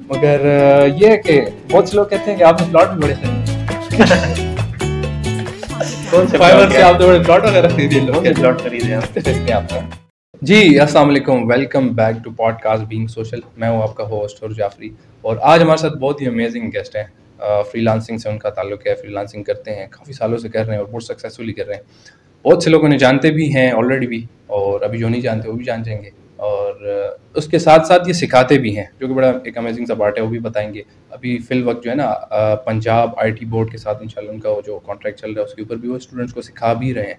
मगर ये है कि बहुत से लोग कहते हैं कि आपने प्लॉट भी बड़े खरीदे। कौन से फाइवर plot से क्या? आपने बड़े प्लॉट वगैरह खरीदे कौन से प्लॉट खरीदे आप? इसलिए आपका जी अस्सलाम वालेकुम, welcome back to podcast being social. मैं हूँ आपका होस्ट और जाफरी, और आज हमारे साथ बहुत ही अमेजिंग गेस्ट हैं। फ्रीलांसिंग से उनका ताल्लुक है, फ्रीलांसिंग करते हैं, काफ़ी सालों से कर रहे हैं और बहुत सक्सेसफुली कर रहे हैं। बहुत से लोग उन्हें जानते भी हैं ऑलरेडी भी, और अभी जो नहीं जानते वो भी जान जाएंगे। और उसके साथ साथ ये सिखाते भी हैं, जो कि बड़ा एक अमेजिंग सा पार्ट है, वो भी बताएंगे। अभी फिल वक्त जो है ना, पंजाब आईटी बोर्ड के साथ इंशाल्लाह उनका वो जो कॉन्ट्रैक्ट चल रहा है उसके ऊपर भी वो स्टूडेंट्स को सिखा भी रहे हैं।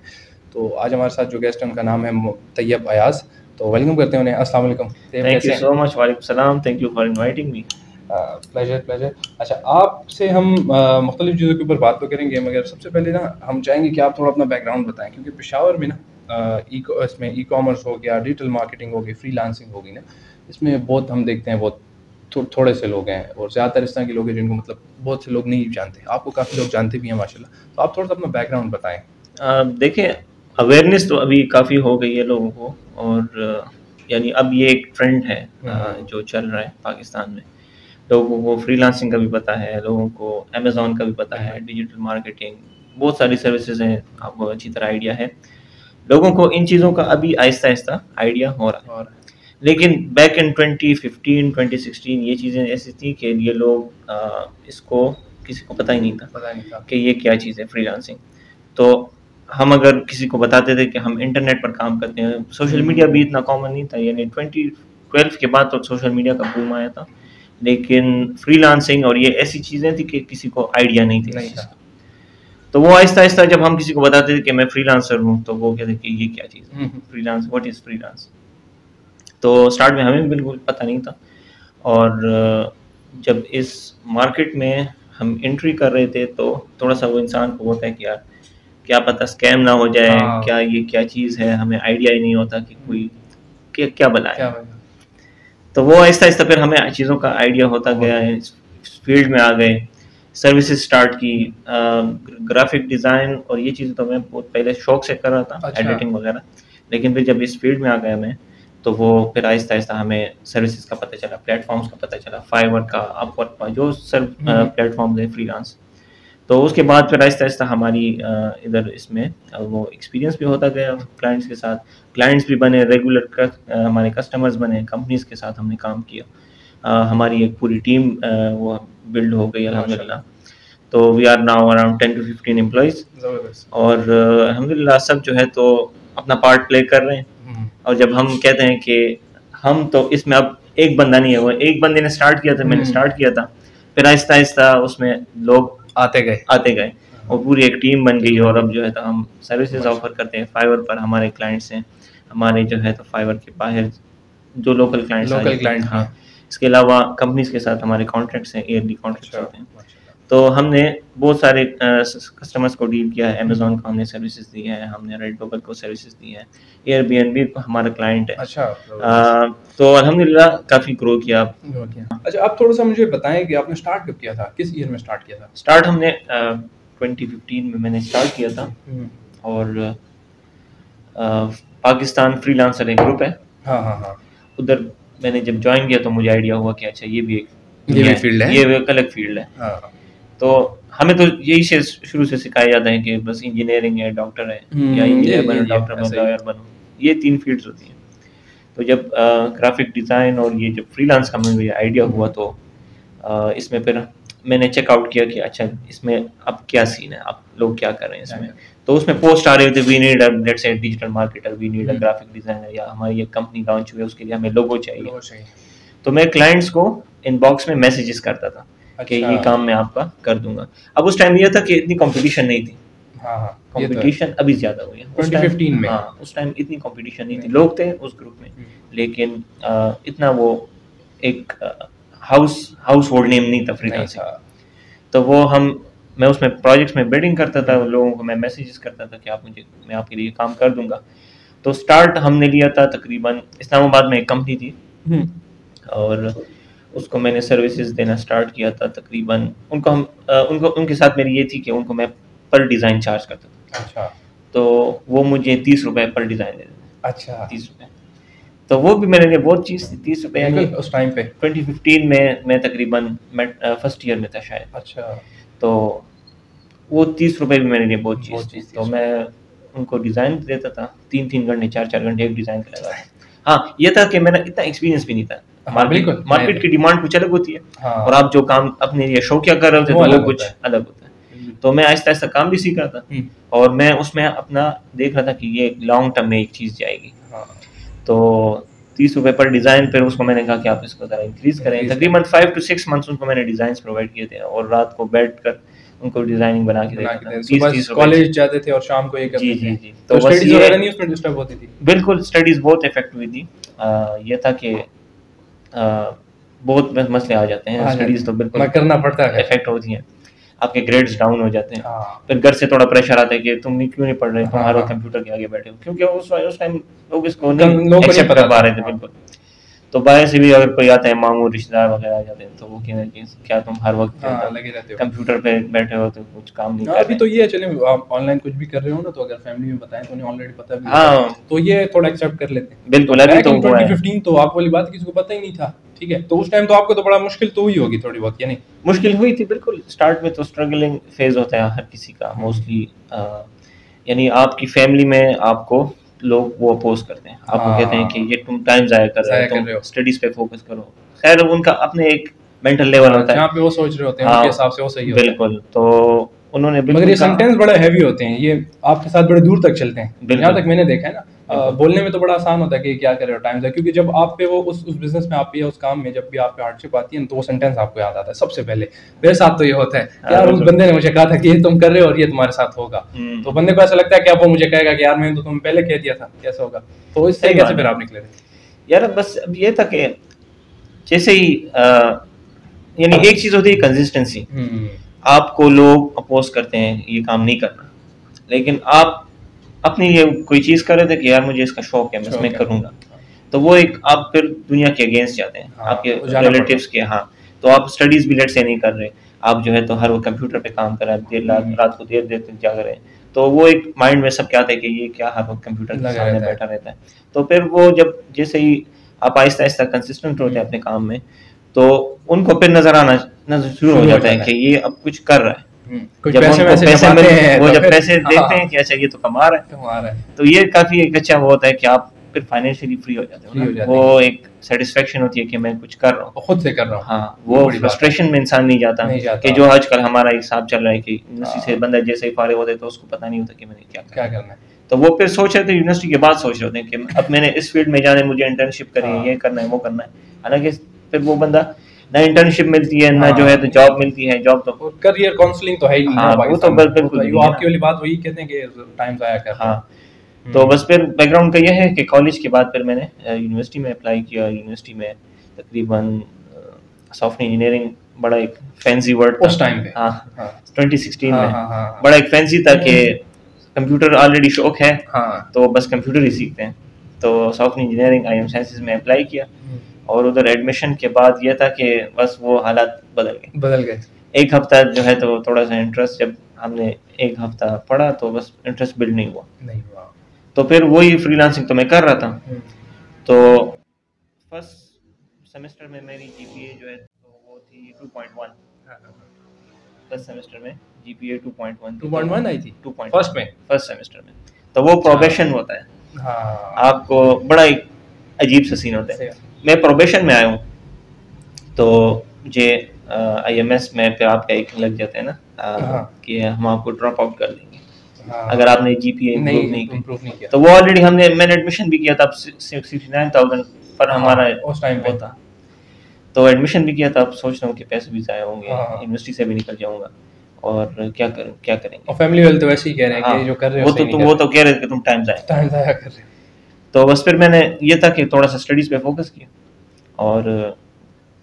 तो आज हमारे साथ जो गेस्ट है उनका नाम है तैयब अयाज। तो वेलकम करते हैं उन्हें। अस्सलाम वालेकुम। Thank you so much. वालेकुम सलाम। Thank you for inviting me. Pleasure. अच्छा, आपसे हम मुख्तलिफ चीज़ों के ऊपर बात तो करेंगे, मगर सबसे पहले ना हम चाहेंगे कि आप थोड़ा अपना बैकग्राउंड बताएं, क्योंकि पेशावर में ना इसमें ई कॉमर्स हो गया, डिजिटल मार्केटिंग हो गई, फ्रीलांसिंग हो गई ना, इसमें बहुत हम देखते हैं बहुत थोड़े से लोग हैं, और ज़्यादातर इस तरह के लोग हैं जिनको मतलब बहुत से लोग नहीं जानते। आपको काफ़ी लोग जानते भी हैं माशाल्लाह। तो आप थोड़ा सा अपना बैकग्राउंड बताएं। देखिए, अवेयरनेस तो अभी काफ़ी हो गई है लोगों को, और यानी अब ये एक ट्रेंड है जो चल रहा है पाकिस्तान में। लोगों को फ्रीलांसिंग का भी पता है, लोगों को अमेज़न का भी पता है, डिजिटल मार्केटिंग, बहुत सारी सर्विसेज हैं, आपको अच्छी तरह आइडिया है। लोगों को इन चीज़ों का अभी आहिस्ता-आहिस्ता आइडिया हो रहा है। लेकिन बैक इन 2015, 2016 ये चीज़ें ऐसी थी कि ये लोग इसको किसी को पता ही नहीं था कि ये क्या चीज़ है फ्रीलांसिंग। तो हम अगर किसी को बताते थे कि हम इंटरनेट पर काम करते हैं, सोशल मीडिया भी इतना कॉमन नहीं था, यानी 2012 के बाद तो सोशल मीडिया का बूम आया था, लेकिन फ्रीलांसिंग और ये ऐसी चीज़ें थी कि किसी को आइडिया नहीं थी। तो वो आहिस्ता-आहिस्ता जब हम किसी को बताते थे कि मैं फ्रीलांसर हूँ, तो वो कहते कि ये क्या चीज़ है फ्रीलांस, व्हाट इज़ फ्रीलांस। तो स्टार्ट में हमें बिल्कुल पता नहीं था, और जब इस मार्केट में हम एंट्री कर रहे थे तो थोड़ा सा वो इंसान को होता है कि यार क्या पता स्कैम ना हो जाए, क्या ये क्या चीज़ है, हमें आइडिया ही नहीं होता कि कोई क्या बनाए। तो वो आहिस्ता-आहिस्ता फिर हमें चीज़ों का आइडिया होता गया है, इस फील्ड में आ गए, सर्विसेज स्टार्ट की, ग्राफिक डिज़ाइन और ये चीज़ें तो मैं बहुत पहले शौक से कर रहा था, एडिटिंग वगैरह। लेकिन फिर जब इस फील्ड में आ गया मैं, तो वो फिर आहिस्ता-आहिस्ता हमें सर्विसेज का पता चला, प्लेटफॉर्म्स का पता चला, फाइवर का, अपवर्क का, जो प्लेटफॉर्म्स हैं फ्रीलांस। तो उसके बाद फिर आहिस्ता-आहिस्ता हमारी इधर इसमें वो एक्सपीरियंस भी होता गया क्लाइंट्स के साथ, क्लाइंट्स भी बने, रेगुलर हमारे कस्टमर्स बने, कंपनीज़ के साथ हमने काम किया। हमारी एक पूरी टीम वो बिल्ड हो गई अल्हम्दुलिल्लाह। तो we are now around 10 to 15 employees, और अल्हम्दुलिल्लाह सब जो है तो अपना पार्ट प्ले कर रहे हैं। और जब हम कहते हैं कि हम तो इसमें अब एक बंदा नहीं है, वो एक बंदे ने स्टार्ट किया था, मैंने स्टार्ट किया था, फिर आहिस्ता-आहिस्ता उसमें लोग आते गए और पूरी एक टीम बन गई, और अब जो है तो हम सर्विसेज ऑफर करते हैं। फाइवर पर हमारे क्लाइंट्स हैं, हमारे जो है तो फाइवर के बाहर जो लोकल क्लाइंट्स हाँ, इसके अलावा कंपनीज के साथ हमारे कॉन्ट्रैक्ट्स हैं, ईयरली कॉन्ट्रैक्ट्स होते हैं। तो हमने बहुत सारे कस्टमर्स को डील किया है, अमेज़न को हमने सर्विसेज दी है, हमने रेडबबल को सर्विसेज दी है, एयरबीएनबी हमारा क्लाइंट है। तो अल्हम्दुलिल्लाह काफ़ी ग्रो किया। अच्छा, आप थोड़ा सा मुझे बताएं कि आपने स्टार्ट कब किया था, किस ईयर में स्टार्ट किया था? स्टार्ट हमने 2015 में मैंने स्टार्ट किया था, और पाकिस्तान फ्रीलांसर एक ग्रुप है, उधर मैंने जब ज्वाइन किया तो मुझे आइडिया हुआ कि अच्छा ये भी एक फील्ड है, ये एक अलग फील्ड है। तो हमें तो यही शुरू से सिखाया जाता है कि बस इंजीनियरिंग है, डॉक्टर है, या इंजीनियर बनो, डॉक्टर बनो, लॉयर बनो, ये 3 फील्ड्स होती हैं। तो जब ग्राफिक डिज़ाइन और ये जब फ्रीलांस का मुझे आइडिया हुआ, तो इसमें फिर मैंने चेकआउट किया कि अच्छा इसमें अब क्या सीन है, अब लोग क्या कर रहे हैं इसमें। तो उसमें पोस्ट आ रहे थे, we need let's say digital marketer, we need a graphic designer, या हमारी एक कंपनी लॉन्च हुई है उसके लिए हमें लोगो चाहिए। तो मैं क्लाइंट्स को इनबॉक्स में मैसेजेस करता था कि ये काम मैं आपका कर दूंगा। अब उस टाइम ये था कि इतनी कंपटीशन नहीं थी, कंपटीशन अभी ज़्यादा हुई है। 2015 में उस टाइम इतनी कंपटीशन नहीं थी, लोग थे उस ग्रुप में, लेकिन इतना वो एक हाउस होल्ड नेम नहीं था फ्रीलांसिंग। तो वो मैं उसमें प्रोजेक्ट्स में बिल्डिंग करता था, लोगों को मैं मैसेजेस करता था कि मैं आपके लिए काम कर दूंगा। तो स्टार्ट हमने लिया था तकरीबन इस्लामाबाद में एक कंपनी थी, और उसको मैंने सर्विसेज देना स्टार्ट किया था। तकरीबन उनके साथ मेरी ये थी कि उनको मैं पर डिज़ाइन चार्ज करता था। तो वो मुझे 30 रुपए पर डिज़ाइन देते थे। 30 रुपए। तो वो भी मेरे लिए बहुत चीज़ थी। 30 रुपये यानी उस टाइम पे 2015 में मैं तकरीबन फर्स्ट ईयर में था शायद। अच्छा, तो वो 30 रुपये भी मेरे लिए बहुत चीज़ बहुत थी। चीज़ थी तो उसमें। मैं उनको डिज़ाइन देता था 3-3 घंटे 4-4 घंटे एक डिज़ाइन का लगा। हाँ, ये था कि मेरा इतना एक्सपीरियंस भी नहीं था। हाँ, बिल्कुल, मार्केट की डिमांड कुछ अलग होती है हाँ, और आप जो काम अपने लिए शौकिया कर रहे होते वो हैं तो अलग वो कुछ होता है। अलग होता है। तो मैं आहिस्ता आहिस्ता काम भी सीख रहा था हम्म, और मैं उसमें अपना देख रहा था कि ये लॉन्ग टर्म में एक चीज़ जाएगी। हाँ, तो 30 रुपये पर डिज़ाइन, फिर उसको मैंने कहा कि आप इसको ज़रा इंक्रीज़ करें। Increase तकरीबन 5 to 6 मंथ्स उनको मैंने डिज़ाइंस प्रोवाइड किए थे और रात को बैठ कर उनको डिज़ाइनिंग बना के बना देता के था दे। 30-30 सुबह रुपए। कॉलेज जाते थे और शाम को ये जी करते जी थे। जी। तो तो बस स्टडीज ये वगैरह नहीं उसमें डिस्टर्ब होती थी? बिल्कुल स्टडीज़ बहुत इफेक्ट हुई थी। ये था कि बहुत मसले आ जाते हैं। हाँ, स्टडीज़ तो बिल्कुल मैं करना पड़ता है। इफेक्ट होती हैं, आपके ग्रेड्स डाउन हो जाते हैं। हाँ, फिर घर से थोड़ा प्रेशर आता है कि तुम क्यों नहीं पढ़ रहे, तुम हाँ, हर वक्त हाँ। कंप्यूटर के आगे बैठे हो, क्योंकि उस टाइम लोग इसको लोगों नहीं को नहीं एक्सेप्ट पता कर पा था, रहे थे। हाँ। बिल्कुल। तो बाहर से भी अगर कोई आता है, मामू रिश्तेदार वगैरह आ जाते हैं, तो वो कहते हैं कि क्या तुम हर वक्त हाँ, लगे रहते हो। कंप्यूटर पे बैठे हो तो कुछ काम नहीं हाँ, कर अभी रहे। तो ये है, चले आप ऑनलाइन कुछ भी कर रहे हो ना, तो अगर फैमिली में बताएं तो उन्हें ऑलरेडी पता भी होता है, हाँ तो ये थोड़ा एक्सेप्ट कर लेते हैं। बिल्कुल, तो अभी बैक तो इन हुआ है। 2015 तो आप वाली बात किसी को पता ही नहीं था, ठीक है? तो उस टाइम तो आपको तो बड़ा मुश्किल तो हुई होगी थोड़ी बहुत, या नहीं? मुश्किल हुई थी बिल्कुल। स्टार्ट में तो स्ट्रगलिंग फेज होता है हर किसी का मोस्टली। यानी आपकी फैमिली में आपको लोग वो अपोज करते हैं, आपको हाँ, कहते हैं कि ये तुम टाइम जाया कर रहे जाया हो, कर रहे तुम हो। स्टडीज पे फोकस करो। खैर उनका अपने एक मेंटल लेवल हाँ, होता है। जहाँ पे वो सोच रहे होते हैं हाँ, उनके हिसाब से वो सही होता है। बिल्कुल। तो उन्होंने मगर बिल्कुल ये कहा, सेंटेंस बड़े हैवी होते हैं, ये आपके साथ बड़े दूर तक चलते हैं। बिल्कुल। जहाँ तक मैंने देखा है ना, बिल्कुल। बोलने में तो बड़ा आसान होता है कि क्या कर रहे हो, टाइम से, क्योंकि जब आप पे वो उस बिजनेस में आप पे या उस काम में जब भी आप पे हार्डशिप आती है ना, तो वो सेंटेंस आपको याद आता है सबसे पहले। मेरे साथ तो ये होता है कि हाँ, यार उस बिल्कुल। बंदे ने मुझे कहा था कि ये तुम कर रहे हो और ये तुम्हारे साथ होगा। तो बंदे को ऐसा लगता है कि अब वो मुझे कहेगा कि यार मैंने तो तुम्हें पहले कह दिया था, कैसे होगा। तो इससे सही कैसे बात फिर है। आप निकले थे? यार बस अब ये था कि जैसे ही यानी एक चीज होती है कंसिस्टेंसी। आपको लोग अपोज करते हैं ये काम नहीं करना, लेकिन आप अपनी ये कोई चीज कर रहे थे कि यार मुझे इसका शौक है, मैं इसमें करूंगा, तो वो एक आप फिर दुनिया के अगेंस्ट जाते हैं। हाँ, आपके वो जाना रिलेटिव्स के। हाँ, तो आप स्टडीज भी लेट से नहीं कर रहे, आप जो है तो हर वो कंप्यूटर पे काम कर रहे हैं, देर रात को देर देर तक जाग रहे हैं। तो वो एक माइंड में सब क्या आता है कि ये क्या हर वक्त कंप्यूटर के लगा सामने रहता है। बैठा रहता है। तो फिर वो जब जैसे ही आप आहिस्ता आहिस्ता कंसिस्टेंट होते हैं अपने काम में, तो उनको फिर नजर शुरू हो जाता है कि ये अब कुछ कर रहा है। कुछ जब पैसे उनको वैसे पैसे कमाते मिल हैं, वो तो जब फिर पैसे हाँ, देखते हैं कि अच्छा ये तो कमा रहा है, कमा रहा है, तो ये काफी एक अच्छा वो होता है कि आप फिर फाइनेंशियली फ्री हो जाते फ्री हो हो जाते ना। वो एक सेटिस्फेक्शन होती है कि मैं कुछ कर रहा हूँ, वो खुद से कर रहा हूँ। हाँ। वो बड़ी बात है। फ्रस्ट्रेशन में इंसान नहीं जाता नहीं जाता। कि जो आजकल हमारा हिसाब चल रहा है कि यूनिवर्सिटी से हाँ। बंदा जैसे ही फारिग होता है तो उसको पता नहीं होता कि मैंने क्या क्या करना है। तो वो फिर सोच रहे थे यूनिवर्सिटी के बाद सोच रहे होते हैं कि अब मैंने इस फील्ड में जाना है, मुझे इंटर्नशिप करनी है, हाँ। ये करना है, वो करना है। हालांकि फिर वो बंदा ना इंटर्नशिप मिलती है, ना हाँ। जो है तो जॉब मिलती है। जॉब तो करियर काउंसलिंग तो है ही नहीं हाँ, ना वो तो पाकिस्तान में। बिल्कुल वो नहीं है आपकी वाली बात वही कहते हैं कि टाइम जाया कर रहे हो। हाँ। तो बस फिर बैकग्राउंड का ये है कि कॉलेज के बाद फिर मैंने यूनिवर्सिटी में अप्लाई किया। यूनिवर्सिटी में तकरीबन सॉफ्टवेयर इंजीनियरिंग बड़ा एक फैंसी वर्ड उस टाइम पे। हाँ, हाँ। 2016 हाँ, में हाँ, हाँ, बड़ा एक फैंसी था कि कंप्यूटर ऑलरेडी शौक है, हाँ। तो बस कंप्यूटर ही सीखते हैं। तो सॉफ्टवेयर इंजीनियरिंग IIM साइंसेज में अप्लाई किया और उधर एडमिशन के बाद ये था कि बस वो हालात बदल गए। एक हफ्ता जो है तो थोड़ा सा इंटरेस्ट, जब हमने एक हफ्ता पढ़ा तो बस इंटरेस्ट बिल्ड नहीं हुआ। तो फिर वही फ्रीलांसिंग तो मैं कर रहा था। तो फर्स्ट सेमेस्टर में मेरी GPA जो है तो वो थी 2.1। फर्स्ट सेमेस्टर में GPA 2.1 आई थी 2.1 फर्स्ट सेमेस्टर में। तो वो प्रोबेशन होता है। हाँ। आपको बड़ा एक अजीब सा सीन होता है। मैं प्रोबेशन में आया हूँ तो मुझे IMS में फिर आपका एक लग जाता है ना कि हम आपको ड्रॉप आउट कर देंगे अगर आपने GPA इम्प्रूव नहीं किया। तो वो ऑलरेडी मैंने एडमिशन भी किया था, 69,000 पर हमारा उस टाइम पे था। तो एडमिशन भी किया था, अब सोच रहा हूँ कि पैसे भी ज़ाया होंगे, हाँ। यूनिवर्सिटी से भी निकल जाऊंगा और क्या करेंगे। और फैमिली वाले तो वैसे ही कह रहे हैं कि जो कर रहे हो वो तो कह रहे थे कि तुम टाइम ज़ाया कर रहे हो। तो बस फिर मैंने ये था कि थोड़ा सा स्टडीज़ पे फोकस किया और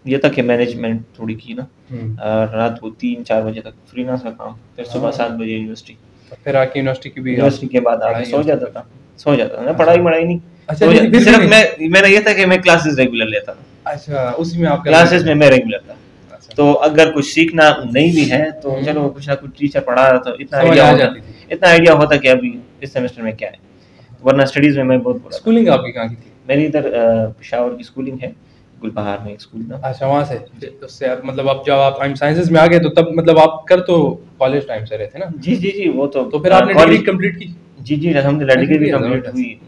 ये था कि मैनेजमेंट थोड़ी की ना। रात को 3-4 बजे तक फ्रीलांस का काम, फिर सुबह 7 बजे यूनिवर्सिटी, फिर आके यूनिवर्सिटी के बाद आके सो जाता था ना। पढ़ाई नहीं। अच्छा, सिर्फ मेरा ये था कि मैं क्लासेस रेगुलर लेता था। अच्छा, उसी में आप क्लासेस में मैं रेगुलर था। तो अगर कुछ सीखना नहीं भी है तो चलो कुछ ना कुछ टीचर पढ़ा रहा था, इतना आइडिया होता कि अभी इस सेमेस्टर में क्या है, वरना स्टडीज में मैं बहुत बुरा। स्कूलिंग आपकी कहाँ की थी? मेरी इधर पेशावर की स्कूलिंग है, गुलबहार में एक स्कूल था। अच्छा, वहाँ से उससे आप मतलब अब जब आप टाइम साइंसेज में आ गए तो तब मतलब आप कर तो कॉलेज टाइम से रहे थे ना? जी जी जी, वो तो फिर आपने डिग्री कॉलेज, कंप्लीट की? जी जी अल्हम्दुलिल्लाह डिग्री भी है, कंप्लीट जबरदस्त। हुई,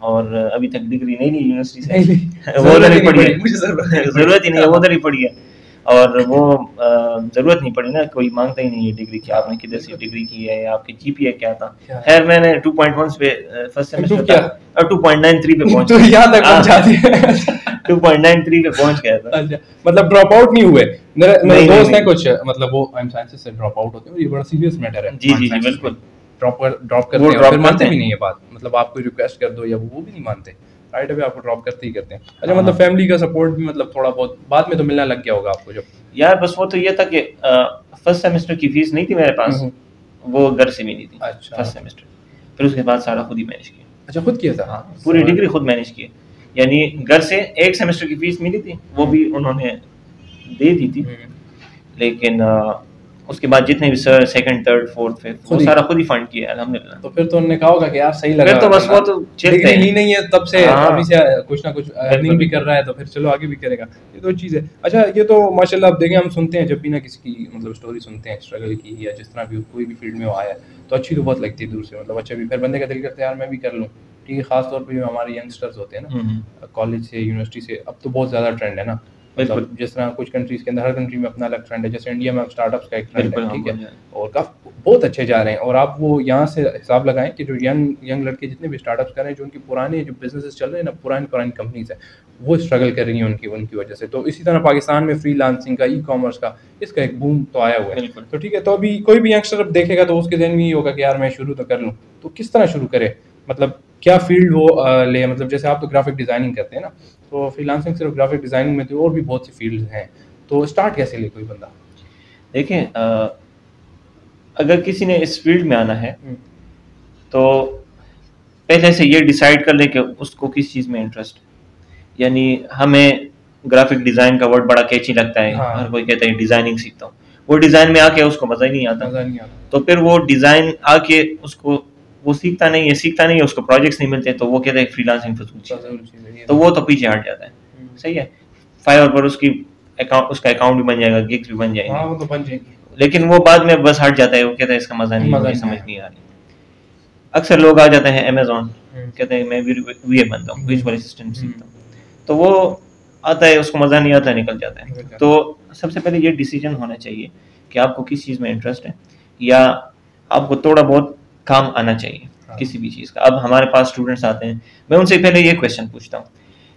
और अभी तक डिग्री नहीं ली यूनिवर्सिटी से। नहीं नहीं, वो उधर जरूरत ही ही नहीं पड़ी पड़ी, है। मुझे जरूरत नहीं पड़ी। जरूरत ही नहीं है, वो हाँ, उधर ही पड़ी है। और वो जरूरत नहीं पड़ी ना, कोई मांगता ही नहीं है डिग्री की, हाँ, आपने किधर से बिल्कुल। डिग्री की है या आपके जीपीए क्या था। क्या है? खैर मैंने 2.1 पे फर्स्ट Improve सेमेस्टर किया? था और 2.93 पे पहुंच तो गया। यहाँ तक पहुंचा हाँ, दिया। 2.93 पे पहुंच गया था। अच्छा, मतलब ड्रॉप आउट नहीं हुए? मेरे नहीं नहीं दोस्त हैं नहीं, कुछ, मतलब वो आइम साइंसेज से ड्रॉप आउट होते हैं और ये बड़ा सीरियस मैटर है जी आइम जी जी साइंसेज में। बिल्कुल, ड्रॉप करते वो हैं और ड्रॉप फिर करते मानते भी हैं। नहीं ये बात, मतलब आप कोई रिक्वेस्ट कर दो या वो भी नहीं मानते, राइट अवे आपको ड्रॉप करते ही करते हैं। अच्छा, मतलब हाँ फैमिली का सपोर्ट भी मतलब थोड़ा बहुत बाद में तो मिलना लग गया होगा आपको जब? यार, बस वो तो ये था कि फर्स्ट सेमेस्टर की फीस नहीं थी मेरे पास, हम्म, वो घर से मिली थी अच्छा फर्स्ट सेमेस्टर। फिर उसके बाद सारा खुद ही मैनेज किया। अच्छा, खुद किया था? हाँ, पूरी सवाल। डिग्री खुद मैनेज की, यानी घर से एक सेमेस्टर की फीस मिली थी, वो भी उन्होंने दे दी थी। हम्म, लेकिन उसके बाद जितने भी sir second third fourth fifth वो खुद ही? सारा खुद ही फंड किया अल्हम्दुलिल्लाह। तो फिर तो उन्होंने कहा होगा कि यार सही लगा, फिर तो बस वो तो चलते डिग्री ली हैं। नहीं है तब से, हाँ अभी से कुछ ना कुछ अर्निंग बिल्कुल भी कर रहा है तो फिर चलो आगे भी करेगा, ये तो चीज़ है। अच्छा, ये तो माशाल्लाह आप देखें, हम सुनते हैं जब भी ना किसी की मतलब स्टोरी सुनते हैं स्ट्रगल की या जिस तरह भी कोई भी फील्ड में वो आया है, तो अच्छी तो बहुत लगती है दूर से, मतलब अच्छा भी, फिर बंदे का दिल करता है यार मैं भी कर लूँ। ठीक है, खास तौर पे जो हमारे यंगस्टर्स होते हैं ना कॉलेज से यूनिवर्सिटी से, अब तो बहुत ज़्यादा ट्रेंड है ना, बिल्कुल मतलब जिस तरह कुछ कंट्रीज के अंदर, हर कंट्री में अपना अलग ट्रेंड है, जैसे इंडिया में अब स्टार्टअप्स का एक ट्रेंड बिल्कुल, है, हाँ ठीक बोल है, जाए। और काफ़ी बहुत अच्छे जा रहे हैं। और आप वो यहाँ से हिसाब लगाएं कि जो यंग यंग लड़के जितने भी स्टार्टअप्स कर रहे हैं, जो उनके पुराने जो बिजनेसेस चल रहे हैं ना, पुरानी पुरानी कंपनीज है, वो स्ट्रगल कर रही हैं उनकी उनकी वजह से। तो इसी तरह पाकिस्तान में फ्रीलांसिंग का, ई कॉमर्स का, इसका एक बूम तो आया हुआ है। बिल्कुल तो ठीक है, तो अभी कोई भी यंगस्टर अब देखेगा तो उसके जहन में ये होगा कि यार मैं शुरू तो कर लूँ, तो किस तरह शुरू करे, मतलब क्या फील्ड वो ले, मतलब जैसे आप तो ग्राफिक डिजाइनिंग करते हैं ना, तो फ्रीलांसिंग सिर्फ ग्राफिक डिजाइनिंग में तो और भी बहुत सी फील्ड्स हैं, तो स्टार्ट कैसे ले कोई बंदा? देखें, अगर किसी ने इस फील्ड में आना है तो पहले से ये डिसाइड कर ले कि उसको किस चीज़ में इंटरेस्ट है। यानी हमें ग्राफिक डिज़ाइन का वर्ड बड़ा कैची लगता है, हाँ, हर कोई कहता है डिज़ाइनिंग सीखता हूँ, वो डिज़ाइन में आके उसको मज़ा ही नहीं आता। मजा नहीं आता। तो फिर वो डिज़ाइन आके उसको वो सीखता नहीं है, उसको प्रोजेक्ट्स नहीं मिलते, तो वो कहता है फ्रीलांसिंग फजूल चीज़ है, फजूल चीज़ है ये तो वो तो पीछे हट जाता है। सही है, फाइवर पर उसका अकाउंट भी बन जाएगा, गिग्स भी बन हाँ, जाएंगे, वो तो बन जाएगी। लेकिन वो बाद में बस हट जाता है, वो कहता है इसका मज़ा नहीं है, मजा मुझे नहीं समझ आया। नहीं आ रही। अक्सर लोग आ जाते हैं अमेजोन, कहते हैं मैं वीए बनता हूँ, हम्म, विजुअल असिस्टेंट सीखता हूँ, तो वो आता है, उसको मज़ा नहीं आता, निकल जाता है। निकल जाता है। तो सबसे पहले ये डिसीजन होना चाहिए कि आपको किस चीज़ में इंटरेस्ट है, या आपको थोड़ा बहुत काम आना चाहिए हाँ। किसी भी चीज़ का। अब हमारे पास स्टूडेंट्स आते हैं, मैं उनसे पहले ये क्वेश्चन पूछता हूँ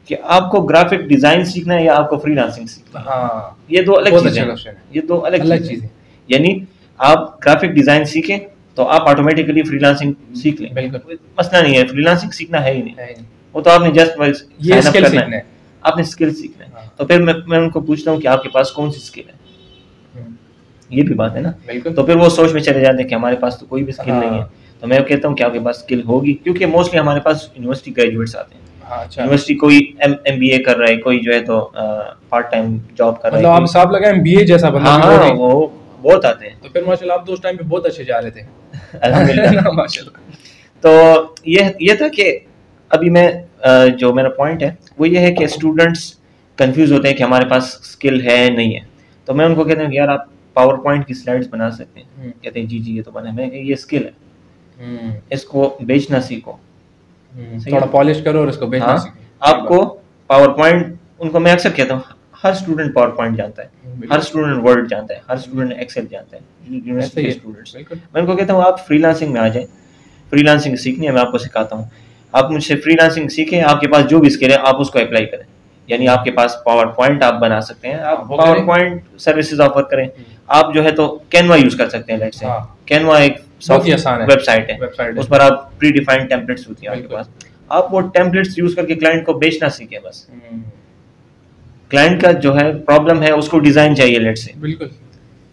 कि आपको ग्राफिक डिज़ाइन सीखना है या आपको फ्रीलांसिंग सीखना है। हाँ, ये दो अलग बहुत चीज़ें अच्छा हैं, क्वेश्चन है। ये दो अलग अलग चीज़ें चीज़ हैं। है। यानी आप ग्राफिक डिज़ाइन सीखें तो आप ऑटोमेटिकली फ्रीलांसिंग सीख लें, बिल्कुल। मसला नहीं है, फ्रीलांसिंग सीखना है ही नहीं, है ही नहीं। वो तो आपने जस्ट ये साइन अप स्किल करना सीखना है, है। आपने स्किल सीखना है। हाँ। तो फिर मैं उनको पूछता हूँ कि आपके पास कौन सी स्किल है, ये भी बात है ना। बिल्कुल। तो फिर वो सोच में चले जाते हैं कि हमारे पास तो कोई भी स्किल नहीं है। हाँ। तो मैं कहता हूँ कि आपके पास स्किल होगी, क्योंकि मोस्टली हमारे पास यूनिवर्सिटी ग्रेजुएट्स आते हैं। हाँ, अच्छा। यूनिवर्सिटी कोई MBA कर रहा है, कोई जो है तो पार्ट टाइम जॉब कर रहा मतलब है, आप हिसाब लगाएं बीए जैसा बंदा हाँ भी वो हाँ, भी। वो बहुत आते हैं तो फिर माशाल्लाह आप तो उस टाइम पे बहुत अच्छे जा रहे थे। अल्हम्दुलिल्लाह। माशाल्लाह। तो ये था कि अभी मैं जो मेरा पॉइंट है वो ये है कि स्टूडेंट्स कंफ्यूज होते हैं कि हमारे पास स्किल है नहीं है। तो मैं उनको कहता हूँ कि यार आप पावर पॉइंट की स्लाइड्स बना सकते हैं। कहते हैं जी जी ये तो बना, मैं ये स्किल है, इसको बेचना सीखो, थोड़ा पॉलिश करो और इसको बेचना हाँ, सीखो। आपको पावर पॉइंट, उनको मैं अक्सर कहता हूँ हर स्टूडेंट पावर पॉइंट जानता है, हर स्टूडेंट वर्ड जानता है, हर स्टूडेंट एक्सेल जानता है, यूनिवर्सिटी के स्टूडेंट्स। मैं उनको कहता हूँ आप फ्रीलांसिंग में आ जाए, फ्रीलांसिंग सीखनी है, मैं आपको सिखाता हूँ, आप मुझसे फ्रीलांसिंग सीखें, आपके पास जो भी स्किल है आप उसको अप्लाई करें। यानी आपके पास पावर पॉइंट आप बना सकते हैं, आप पावर पॉइंट सर्विसेज ऑफर करें। आप जो है तो कैनवा यूज कर सकते हैं, लेट्स से कैनवा एक वेबसाइट है, उस पर आप प्री डिफाइंड टेम्पलेट्स होती है आपके पास, आप वो टेम्पलेट्स यूज करके क्लाइंट को बेचना सीखें। बस क्लाइंट का जो है प्रॉब्लम है, उसको डिजाइन चाहिए लेट्स से, बिल्कुल,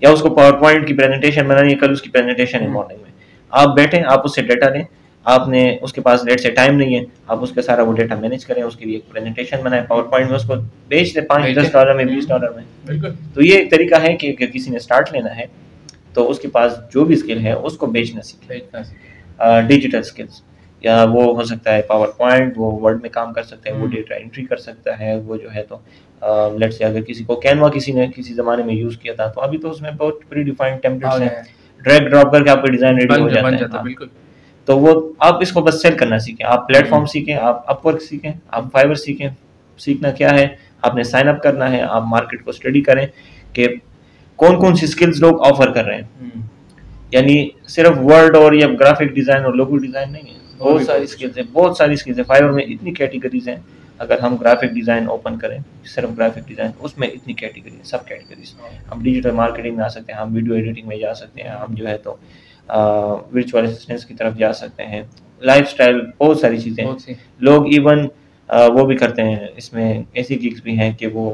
या उसको पावर पॉइंट की प्रेजेंटेशन बनानी है, कल उसकी प्रेजेंटेशन है मॉर्निंग में, आप बैठे, आप उससे डेटा लें, आपने उसके पास लेट से टाइम नहीं है, आप उसके सारा वो डेटा मैनेज करें, उसके लिए एक प्रेजेंटेशन बनाए, पावर पॉइंट में उसको बेच दें $5-10 में, $20 में। बिल्कुल। तो ये एक तरीका है कि किसी ने स्टार्ट लेना है तो उसके पास जो भी स्किल है उसको बेचना सीखे, डिजिटल स्किल्स। या वो हो सकता है पावर पॉइंट, वो वर्ड में काम कर सकता है, वो डेटा एंट्री कर सकता है, वो जो है तो लेट्स से अगर किसी को कैनवा किसी ने किसी ज़माने में यूज़ किया था, तो अभी तो उसमें बहुत प्री डिफाइंड टेम्पलेट्स हैं, ड्रैग ड्रॉप करके आपका डिज़ाइन रेडी हो जाता है। बिल्कुल। तो वो आप इसको बस सेल करना सीखें, आप प्लेटफॉर्म सीखें, आप अपवर्क सीखें, आप फाइवर सीखें। सीखना क्या है, आपने साइन अप करना है, आप मार्केट को स्टडी करें कि कौन कौन सी स्किल्स लोग ऑफर कर रहे हैं। यानी सिर्फ वर्ड और या ग्राफिक डिज़ाइन और लोगो डिज़ाइन नहीं है, बहुत सारी स्किल्स हैं, बहुत सारी स्किल्स है। फाइवर में इतनी कैटेगरीज हैं, अगर हम ग्राफिक डिज़ाइन ओपन करें, सिर्फ ग्राफिक डिज़ाइन, उसमें इतनी कैटेगरी है, सब कैटेगरीज। हम डिजिटल मार्केटिंग में आ सकते हैं, हम वीडियो एडिटिंग में जा सकते हैं, हम जो है तो वर्चुअल असिस्टेंट्स की तरफ जा सकते हैं, लाइफस्टाइल, बहुत सारी चीज़ें। लोग इवन वो भी करते हैं, इसमें ऐसी गिग्स भी हैं कि वो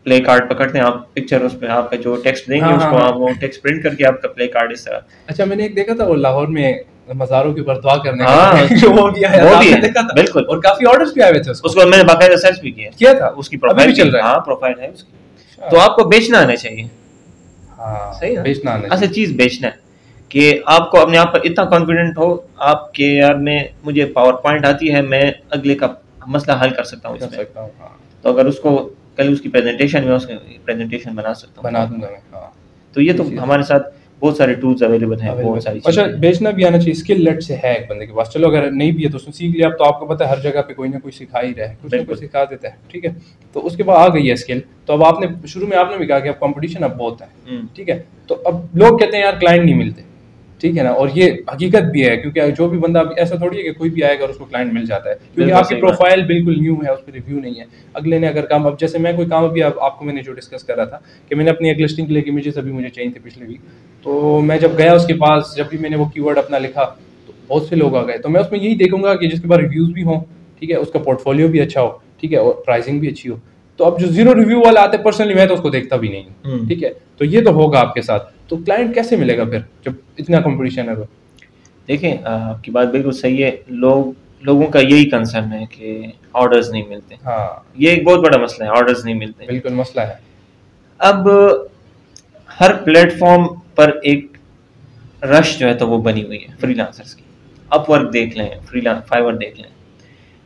प्ले कार्ड पकड़ते हैं, आप पिक्चर उस पे आपका जो टेक्स्ट देंगे उसको आप वो टेक्स्ट प्रिंट करके आपका प्ले कार्ड इस तरह। अच्छा, मैंने एक देखा था वो लाहौर में मज़ारों के ऊपर दुआ करने का वो भी आया, वो भी है, देखा था बिल्कुल, और काफी ऑर्डर्स भी आए हुए थे उसको मैंने बाकायदा सर्च भी किया था, उसकी प्रोफाइल चल रहा है। हाँ, प्रोफाइल है उसकी। तो आपको बेचना आना चाहिए। हाँ, सही है, बेचना आना चाहिए, चीज बेचना है कि आपको अपने आप पर इतना कॉन्फिडेंट हो आपके यार में मुझे पावर पॉइंट आती है, मैं अगले का मसला हल कर सकता हूँ इसमें। तो अगर उसको कल उसकी प्रेजेंटेशन में उसकी प्रेजेंटेशन बना सकता हूँ, बना दूंगा मैं। हाँ, तो ये तो हमारे साथ बहुत सारे टूल्स अवेलेबल हैं, बहुत सारी। अच्छा, बेचना भी आना चाहिए, स्किल लेट से है एक बंदे के पास। चलो अगर नहीं भी है तो उसने सीख लिया, अब तो आपको पता है हर जगह पे कोई ना कोई सिखा ही रहा है, कुछ ना कुछ सिखा देता है, ठीक है। तो उसके बाद आ गई है स्किल, तो अब आपने शुरू में आपने भी कहा कि अब कंपटीशन अब बहुत है, ठीक है। तो अब लोग कहते हैं यार क्लाइंट नहीं मिलते, ठीक है ना, और ये हकीकत भी है, क्योंकि जो भी बंदा, ऐसा थोड़ी है कि कोई भी आएगा और उसको क्लाइंट मिल जाता है, क्योंकि आपकी प्रोफाइल बिल्कुल न्यू है, उस पर रिव्यू नहीं है। अगले ने अगर काम, अब जैसे मैं कोई काम अभी आपको मैंने जो डिस्कस कर रहा था कि मैंने अपनी एक लिस्टिंग के लिए इमेजेस अभी मुझे चाहिए थे पिछले वीक, तो मैं जब गया उसके पास, जब भी मैंने वो कीवर्ड अपना लिखा तो बहुत से लोग आ गए। तो मैं उसमें यही देखूंगा कि जिसके पास रिव्यूज़ भी हों, ठीक है, उसका पोर्टफोलियो भी अच्छा हो, ठीक है, और प्राइसिंग भी अच्छी हो। तो अब जो जीरो रिव्यू वाला आते हैं, पर्सनली मैं तो उसको देखता भी नहीं, ठीक है। तो ये तो होगा आपके साथ, तो क्लाइंट कैसे मिलेगा फिर जब इतना कंपटीशन है? देखें, आपकी बात बिल्कुल सही है, लोगों का यही कंसर्न है कि ऑर्डर्स नहीं मिलते। हाँ, ये एक बहुत बड़ा मसला है, ऑर्डर्स नहीं मिलते, बिल्कुल मसला है। अब हर प्लेटफॉर्म पर एक रश जो है तो वो बनी हुई है फ्रीलांसर्स की। अपवर्क देख लें, फाइवर देख लें।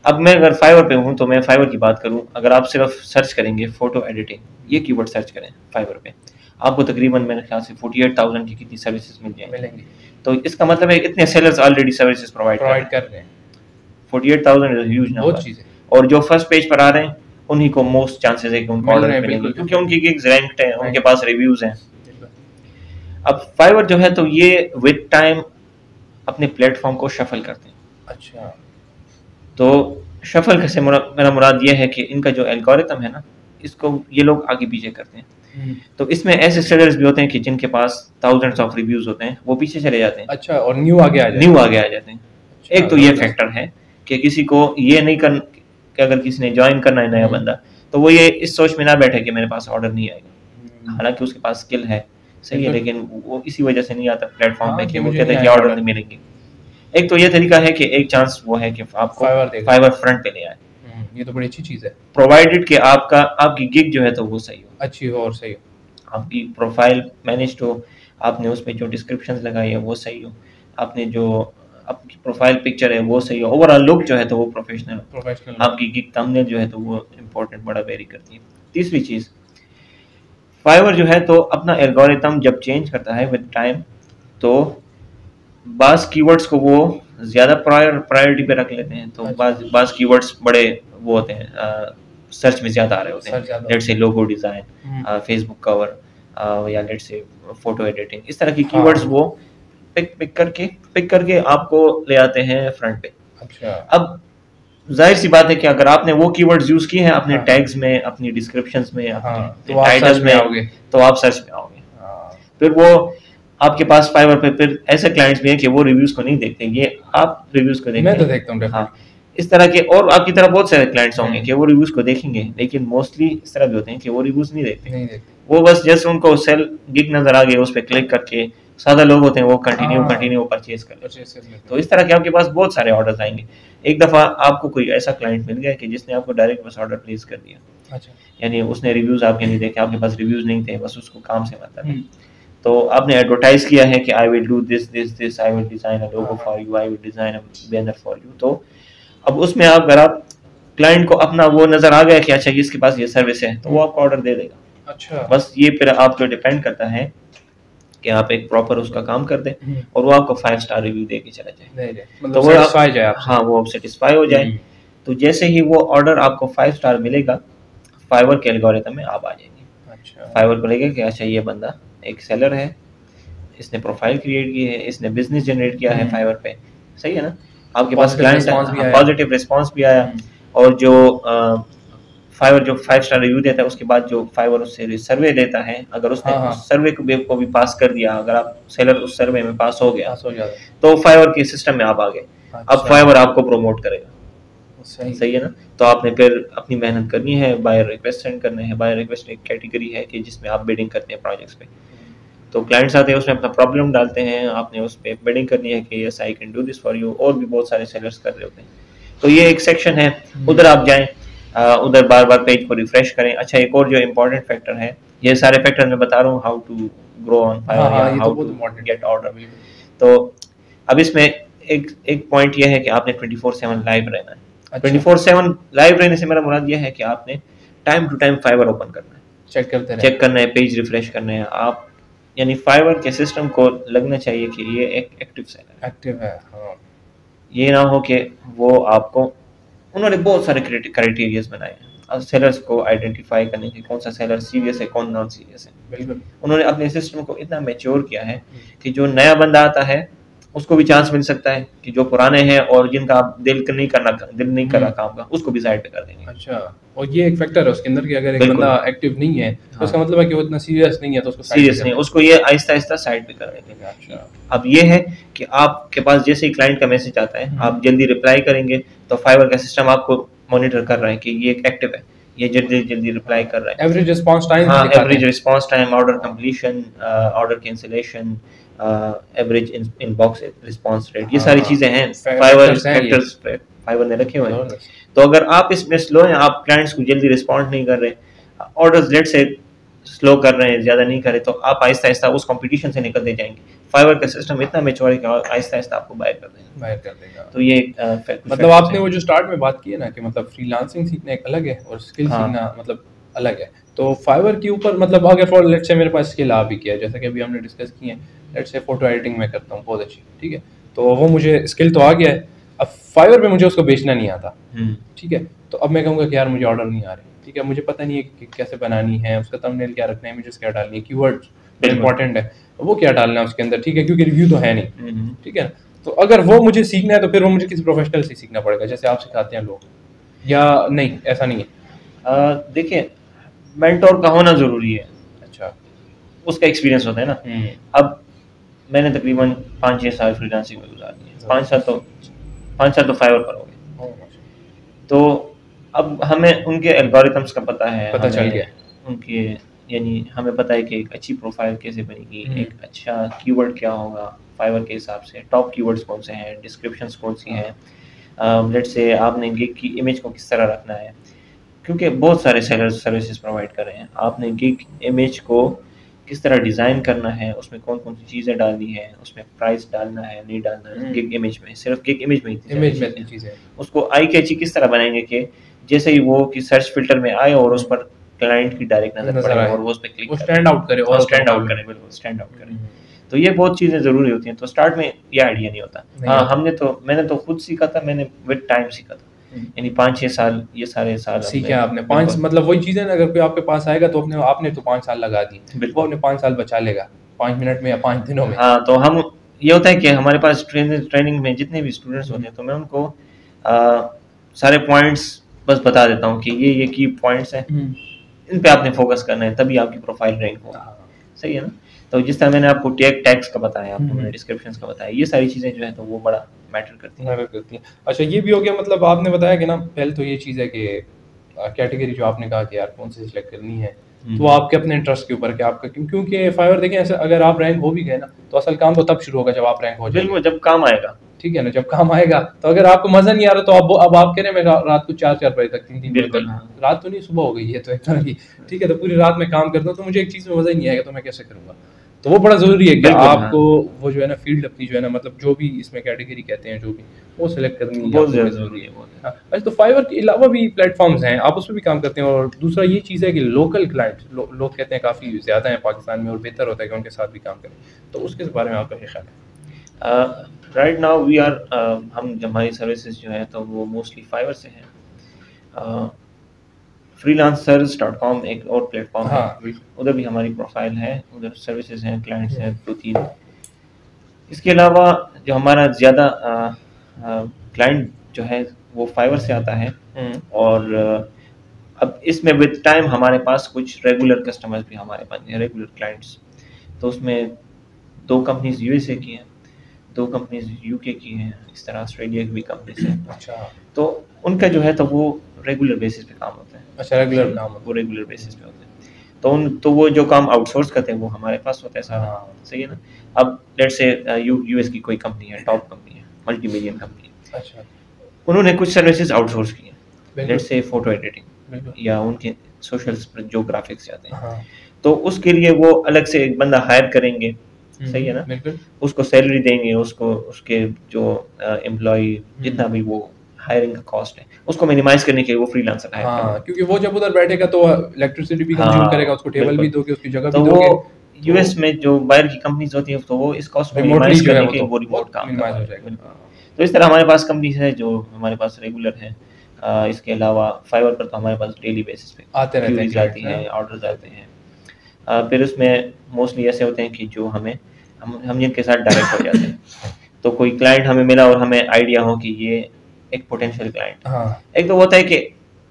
अब मैं अगर फाइवर पे हूँ तो मैं फाइवर की बात करूँ, अगर आप सिर्फ सर्च करेंगे फोटो एडिटिंग, ये कीवर्ड सर्च करें फाइवर पे, आपको तकरीबन मेरे ख्याल से 48,000 की कितनी सर्विसेज मिलेंगी। तो इसका मतलब है इतने सेलर्स ऑलरेडी सर्विसेज प्रोवाइड कर रहे हैं। 48,000 इज ह्यूज नंबर, और जो फर्स्ट पेज पर आ रहे हैं उन्हीं को मोस्ट चांसेस है कि उनको ऑर्डर मिलेंगे, क्योंकि उनकी गिग्स रैंक्ड हैं, उनके पास रिव्यूज हैं। अब फाइवर जो है तो ये विद टाइम अपने प्लेटफॉर्म को शफल करते हैं। अच्छा, तो शफल कैसे, मेरा मुराद ये है कि इनका जो एल्गोरिथम है ना, इसको ये लोग आगे पीछे करते हैं। तो इसमें ऐसे सेलर्स भी होते हैं कि जिनके पास थाउजेंड्स ऑफ रिव्यूज होते हैं, वो पीछे चले जाते हैं। अच्छा, और न्यू आगे आ जाते हैं। अच्छा, एक तो ये फैक्टर है कि किसी को ये नहीं कि अगर किसी ने ज्वाइन करना है नया बंदा, तो वो ये इस सोच में ना बैठे कि मेरे पास ऑर्डर नहीं आएगा। हालांकि उसके पास स्किल है, सही है, लेकिन वो इसी वजह से नहीं आता प्लेटफॉर्म पे कि वो कहते हैं कि ऑर्डर नहीं मिलेंगे। एक तो ये तरीका है कि एक चांस वो है कि आपको फाइवर फ्रंट पे ले आए, ये तो बड़ी अच्छी चीज़ है, प्रोवाइडेड कि आपकी गिग जो है तो वो सही हो, अच्छी हो और सही हो, आपकी प्रोफाइल मैनेज हो, आपने उसमें जो डिस्क्रिप्शंस लगाई है वो सही हो, आपने जो आपकी प्रोफाइल पिक्चर है वो सही हो, ओवरऑल लुक जो है तो वो प्रोफेशनल, आपकी गिग थंबनेल जो है तो वो इम्पोर्टेंट बड़ा वेरी करती है। तीसरी चीज़, फाइवर जो है तो अपना एल्गोरिथम जब चेंज करता है विद टाइम, तो बाज़ कीवर्ड्स को वो ज़्यादा प्रायोरिटी पे रख लेते हैं। तो बाज़ कीवर्ड्स बड़े वो होते हैं, सर्च में ज़्यादा आ रहे होते हैं, लेट से लोगो डिज़ाइन, फेसबुक कवर, या लेट से फोटो एडिटिंग, इस तरह की कीवर्ड्स वो पिक करके आपको ले आते हैं फ्रंट पे। अच्छा, अब जाहिर सी बात है कि अगर आपने वो कीवर्ड्स यूज किए हैं अपने टैग्स में, अपनी डिस्क्रिप्शंस में, अपने टाइटल्स में, तो आप सर्च में आओगे। फिर वो आपके पास फाइवर पे फिर ऐसे क्लाइंट्स भी हैं कि वो रिव्यूज को नहीं देखते, ये आप रिव्यूज को देखते हैं। मैं तो देखता हूं। हाँ, इस तरह के और आपकी तरह बहुत सारे क्लाइंट्स होंगे कि वो रिव्यूज को देखेंगे, लेकिन मोस्टली इस तरह भी होते हैं कि वो रिव्यूज नहीं देखते। वो बस जैसे उनको सेल गिग नजर आ गई, उस पर क्लिक करके, सादा लोग होते हैं वो कंटिन्यू परचेज कर लेते हैं। तो इस तरह के आपके पास बहुत सारे ऑर्डर्स आएंगे। एक दफा आपको कोई ऐसा क्लाइंट मिल गया कि जिसने आपको डायरेक्ट बस ऑर्डर प्लेस कर दिया। अच्छा, यानी उसने रिव्यूज आपके नहीं देखे, आपके पास रिव्यूज नहीं थे, बस उसको काम से मतलब है। तो आपने एडवर्टाइज किया है कि I will do this, I will design a logo for you, I will design a banner for you. तो अब उसमें अगर आप क्लाइंट को अपना वो नजर आ गया कि अच्छा इसके पास ये सर्विस है, तो वो आपको ऑर्डर दे देगा। अच्छा, बस ये फिर आप पे डिपेंड करता है कि आप एक प्रॉपर उसका काम कर दें और वो आपको 5 स्टार रिव्यू दे के चला जाए, मतलब तो वो satisfy जाए आपसे। हाँ वो सेटिस्फाई हो जाए। तो जैसे ही वो ऑर्डर आपको 5 स्टार मिलेगा, फाइवर के एल्गोरिथम में आप आ जाएंगे। अच्छा, फाइवर को लेके कि अच्छा ये बंदा एक सेलर है, इसने प्रोफाइल क्रिएट की है, इसने बिजनेस जनरेट किया है फाइवर पे, सही है ना, आपके पास क्लाइंट है, पॉजिटिव रिस्पांस भी आया। और जो फाइवर जो 5 स्टार रिव्यू देता है, उसके बाद जो फाइवर उससे सर्वे लेता है, अगर उसने उस सर्वे को भी पास कर दिया, अगर आप सेलर उस सर्वे में पास हो गया तो फाइवर के सिस्टम में आप आ गए। अब फाइवर आपको प्रमोट करेगा, सही है ना। तो आपने फिर अपनी मेहनत करनी है, बायर रिक्वेस्ट सेंड करने हैं। बायर रिक्वेस्ट एक कैटेगरी है कि जिसमें आप बिडिंग करते हैं प्रोजेक्ट्स पे, तो क्लाइंट्स आते हैं उसमें अपना प्रॉब्लम डालते हैं, आपने उस पर बिडिंग करनी है कि yes I can do this for you, और भी बहुत सारे सेलर्स कर रहे होते हैं। तो ये एक सेक्शन है, उधर आप जाएं, उधर बार बार पेज को रिफ्रेश करें। अच्छा, एक और जो इम्पोर्टेंट फैक्टर है, ये सारे फैक्टर मैं बता रहा हूँ, how to grow on Fiverr या हाउ टू गेट ऑर्डर। तो अब इसमें एक पॉइंट ये है कि आपने 24/7 लाइव रहना है। 24/7 लाइव रहने से मेरा मुराद ये है कि आपने time to time Fiverr open करना है, चेक करना है, पेज रिफ्रेश करना है आप, यानी फाइवर के सिस्टम को लगना चाहिए कि ये एक एक्टिव सेलर है। हाँ। ये ना हो कि वो आपको, उन्होंने बहुत सारे क्राइटेरियाज बनाए हैं सेलर्स को आइडेंटिफाई करने के, कौन सा सेलर सीरियस है, कौन नॉन सीरियस है। बिल्कुल, उन्होंने अपने सिस्टम को इतना मैच्योर किया है कि जो नया बंदा आता है उसको भी चांस मिल सकता है कि जो पुराने हैं और जिनका आप दिल नहीं कर रहा काम का, उसको भी साइड पे कर देंगे। अच्छा, और ये एक फैक्टर है उसके अंदर कि अगर एक बंदा एक्टिव नहीं है तो उसका मतलब है कि वो इतना सीरियस नहीं है, तो उसको सीरियस नहीं, उसको ये आहिस्ता आहिस्ता साइड पे कर देंगे। अच्छा, अब ये है कि आपके पास जैसे ही क्लाइंट का मैसेज आता है, आप जल्दी रिप्लाई करेंगे, तो फाइवर का सिस्टम आपको मॉनिटर कर रहा है कि ये एक्टिव है, ये जल्दी रिप्लाई कर रहा है। Average response time, average response time, order completion, order cancellation, average inbox response rate, ये सारी चीजें हैं फाइवर फैक्टर्स फाइवर ने रखे हुए हैं। तो अगर आप इसमें स्लो हैं, आप क्लाइंट्स को जल्दी रिस्पॉन्ड नहीं कर रहे, ऑर्डर्स लेट से स्लो कर रहे हैं, ज्यादा नहीं कर रहे, तो आप आहिस्ता आहिस्ता उस कंपटीशन से निकलते जाएंगे। फाइवर का सिस्टम इतना मैच्योर है कि आहिस्ता आहिस्ता आपको बाय कर देगा। तो ये मतलब आपने वो जो स्टार्ट में बात की है ना कि मतलब फ्रीलांसिंग सीखना एक अलग है और स्किल सीखना मतलब अलग है। तो फाइवर के ऊपर मतलब अगर फॉर लेट्स से मेरे पास स्किल आ भी किया, जैसे कि अभी हमने डिस्कस की है, लेट्स से फोटो एडिटिंग में करता हूँ बहुत अच्छी, ठीक है, तो वो मुझे स्किल तो आ गया है, अब फाइवर पे मुझे उसको बेचना नहीं आता, ठीक है, तो अब मैं कहूँगा कि यार मुझे ऑर्डर नहीं आ रहे, ठीक है, मुझे पता नहीं है कि कैसे बनानी है, उसका थंबनेल क्या रखना है, इमेजेस क्या डालनी है, कीवर्ड्स इंपॉर्टेंट है, वो क्या डालना है उसके अंदर, ठीक है, क्योंकि रिव्यू तो है नहीं, ठीक है। तो अगर वो मुझे सीखना है तो फिर वो मुझे किसी प्रोफेशनल से सीखना पड़ेगा, जैसे आप सिखाते हैं लोग, या नहीं, ऐसा नहीं है? देखिए, मेंटोर का होना जरूरी है। अच्छा, उसका एक्सपीरियंस होता है ना। अब मैंने तकरीबन 5-6 साल फ्रीलांसिंग में गुजार दिए, 5 साल तो फाइवर पर हो गए। तो अब हमें उनके एल्गोरिथम्स का पता है, पता चल गया उनके, यानी हमें पता है कि एक अच्छी प्रोफाइल कैसे बनेगी, एक अच्छा कीवर्ड क्या होगा फाइवर के हिसाब से, टॉप कीवर्ड्स कौन से हैं, डिस्क्रिप्शंस कौन सी हैं, लेट्स से आपने गिग की इमेज को किस तरह रखना है, क्योंकि बहुत सारे सेलर्स सर्विसेज प्रोवाइड कर रहे हैं। आपने गिग इमेज को किस तरह डिज़ाइन करना है, उसमें कौन कौन सी चीज़ें डालनी है, उसमें प्राइस डालना है नहीं डालना है, गिग इमेज में, सिर्फ गिग इमेज में इतनी चीज़ें, उसको आई कैची किस तरह बनाएंगे कि जैसे ही वो कि सर्च फिल्टर में आए और उस पर क्लाइंट की डायरेक्ट नजर पड़े और वो उस पर क्लिक स्टैंड आउट करे, और स्टैंड आउट करे, बिल्कुल स्टैंड आउट करे। तो ये बहुत चीज़ें ज़रूरी होती हैं। तो स्टार्ट में ये आइडिया नहीं होता। हाँ, मैंने तो खुद सीखा था, मैंने विद टाइम सीखा था, यानी 5-6 साल, ये सारे साल सीखे आपने। 5 मतलब वही चीज़ है ना, अगर कोई आपके पास आएगा तो आपने तो 5 साल लगा दी, वो अपने 5 साल बचा लेगा 5 मिनट में या 5 दिनों में। हाँ, तो हम ये होता है कि हमारे पास ट्रेनिंग में जितने भी स्टूडेंट्स होते हैं, तो मैं उनको सारे पॉइंट्स बस बता देता हूँ कि ये की पॉइंट्स हैं, इन पे आपने फोकस करना है, तभी आपकी प्रोफाइल रैंक होगी, सही है ना। तो जिस तरह मैंने आपको टैग्स का बताया, आपको मैंने डिस्क्रिप्शंस का बताया, ये सारी चीज़ें जो है तो वो बड़ा मैटर करती हैं। अच्छा, ये भी हो गया, मतलब आपने बताया कि ना पहले तो ये चीज़ है कि कैटेगरी जो आपने कहा कि यार कौन सी सिलेक्ट करनी है, तो आपके अपने इंटरेस्ट के ऊपर कि आपका, क्योंकि फाइवर देखें ऐसे अगर आप रैंक हो भी गए ना तो असल काम तो तब शुरू होगा जब आप रैंक हो जाएंगे, जब काम आएगा, ठीक है ना, जब काम आएगा। तो अगर आपको मजा नहीं आ रहा तो अब आप कह रहे हैं मैं रात को 4 बजे तक 3 बजे तक, रात तो नहीं सुबह हो गई है तो एक तरह की, ठीक है, तो पूरी रात में काम करता हूँ तो मुझे एक चीज़ में मजा ही नहीं आएगा, तो मैं कैसे करूँगा। तो वो बड़ा ज़रूरी है कि बिल्कुल, आपको वो जो है ना फील्ड अपनी जो है ना मतलब जो भी इसमें कैटेगरी कहते हैं जो भी वो सिलेक्ट करनी बहुत आपको ज़्यादा ज़रूरी ज़रूरी है। है, बहुत हाँ, अच्छा तो फाइवर के अलावा भी प्लेटफॉर्म्स हैं, आप उस पे भी काम करते हैं और दूसरा ये चीज़ है कि लोकल क्लाइंट लोग कहते हैं काफ़ी ज़्यादा हैं पाकिस्तान में और बेहतर होता है कि उनके साथ भी काम करें, तो उसके बारे में आपका क्या ख्याल है? राइट नाउ वी आर हम हमारी सर्विसेज जो है तो वो मोस्टली फाइवर से हैं। freelancers.com एक और प्लेटफॉर्म है, हाँ बिल्कुल। उधर भी हमारी प्रोफाइल है, उधर सर्विसेज हैं, क्लाइंट्स हैं 2-3। इसके अलावा जो हमारा ज़्यादा क्लाइंट जो है वो फाइवर से आता है, और अब इसमें विद टाइम हमारे पास कुछ रेगुलर कस्टमर्स भी हमारे पास हैं, रेगुलर क्लाइंट्स। तो उसमें 2 कंपनीज यूएसए की हैं, 2 कंपनीज यूके की हैं, इस तरह ऑस्ट्रेलिया की भी कंपनीज हैं। अच्छा तो उनका जो है तो वो रेगुलर बेसिस पे काम होता है। अच्छा रेगुलर काम वो रेगुलर बेसिस पे होते हैं। तो वो जो काम आउटसोर्स करते हैं वो हमारे पास होता है सारा। हाँ। सही है ना। अब लेट्स से यूएस की कोई कंपनी है, टॉप कंपनी है, मल्टी मिलियन कंपनी है, अच्छा उन्होंने कुछ सर्विसेज आउटसोर्स की हैं, बिल्कुल। लेट्स से फोटो एडिटिंग बिल्कुल। या उनके सोशल्स पर जो ग्राफिक्स जाते हैं, हाँ तो उसके लिए वो अलग से एक बंदा हायर करेंगे। सही है ना। बिल्कुल। उसको सैलरी देंगे, उसको उसके जो एम्प्लॉय जितना भी वो हायरिंग का कॉस्ट है उसको मिनिमाइज करने के लिए वो फ्रीलांसर हायर हाँ करेंगे। क्योंकि वो जब उधर बैठेगा तो इलेक्ट्रिसिटी भी कंज्यूम करेगा, उसको टेबल भी बिल्कुल। दोगे, उसकी जगह तो भी वो दोगे, यूएस में जो बाहर की कंपनीज होती हैं तो वो इस कॉस्ट को रिमोटली मिनिमाइज जो है करने वो के तो लिए वो रिमोट काम मिनिमाइज हो करवाएंगे। जाएगा। बिल्कुल। हाँ। तो इस तरह हमारे पास कंपनीज है जो हमारे पास रेगुलर हैं। इसके अलावा फाइवर पर तो हमारे पास डेली बेसिस पे आते रहते हैं क्यूरीज आती clients, हैं, ऑर्डर्स आते हैं। फिर उसमें मोस्टली ऐसे होते हैं कि जो हम जिनके साथ डायरेक्ट हो जाते हैं। तो कोई क्लाइंट हमें मिला और हमें आइडिया हो कि ये एक पोटेंशियल क्लाइंट। हाँ एक तो होता है कि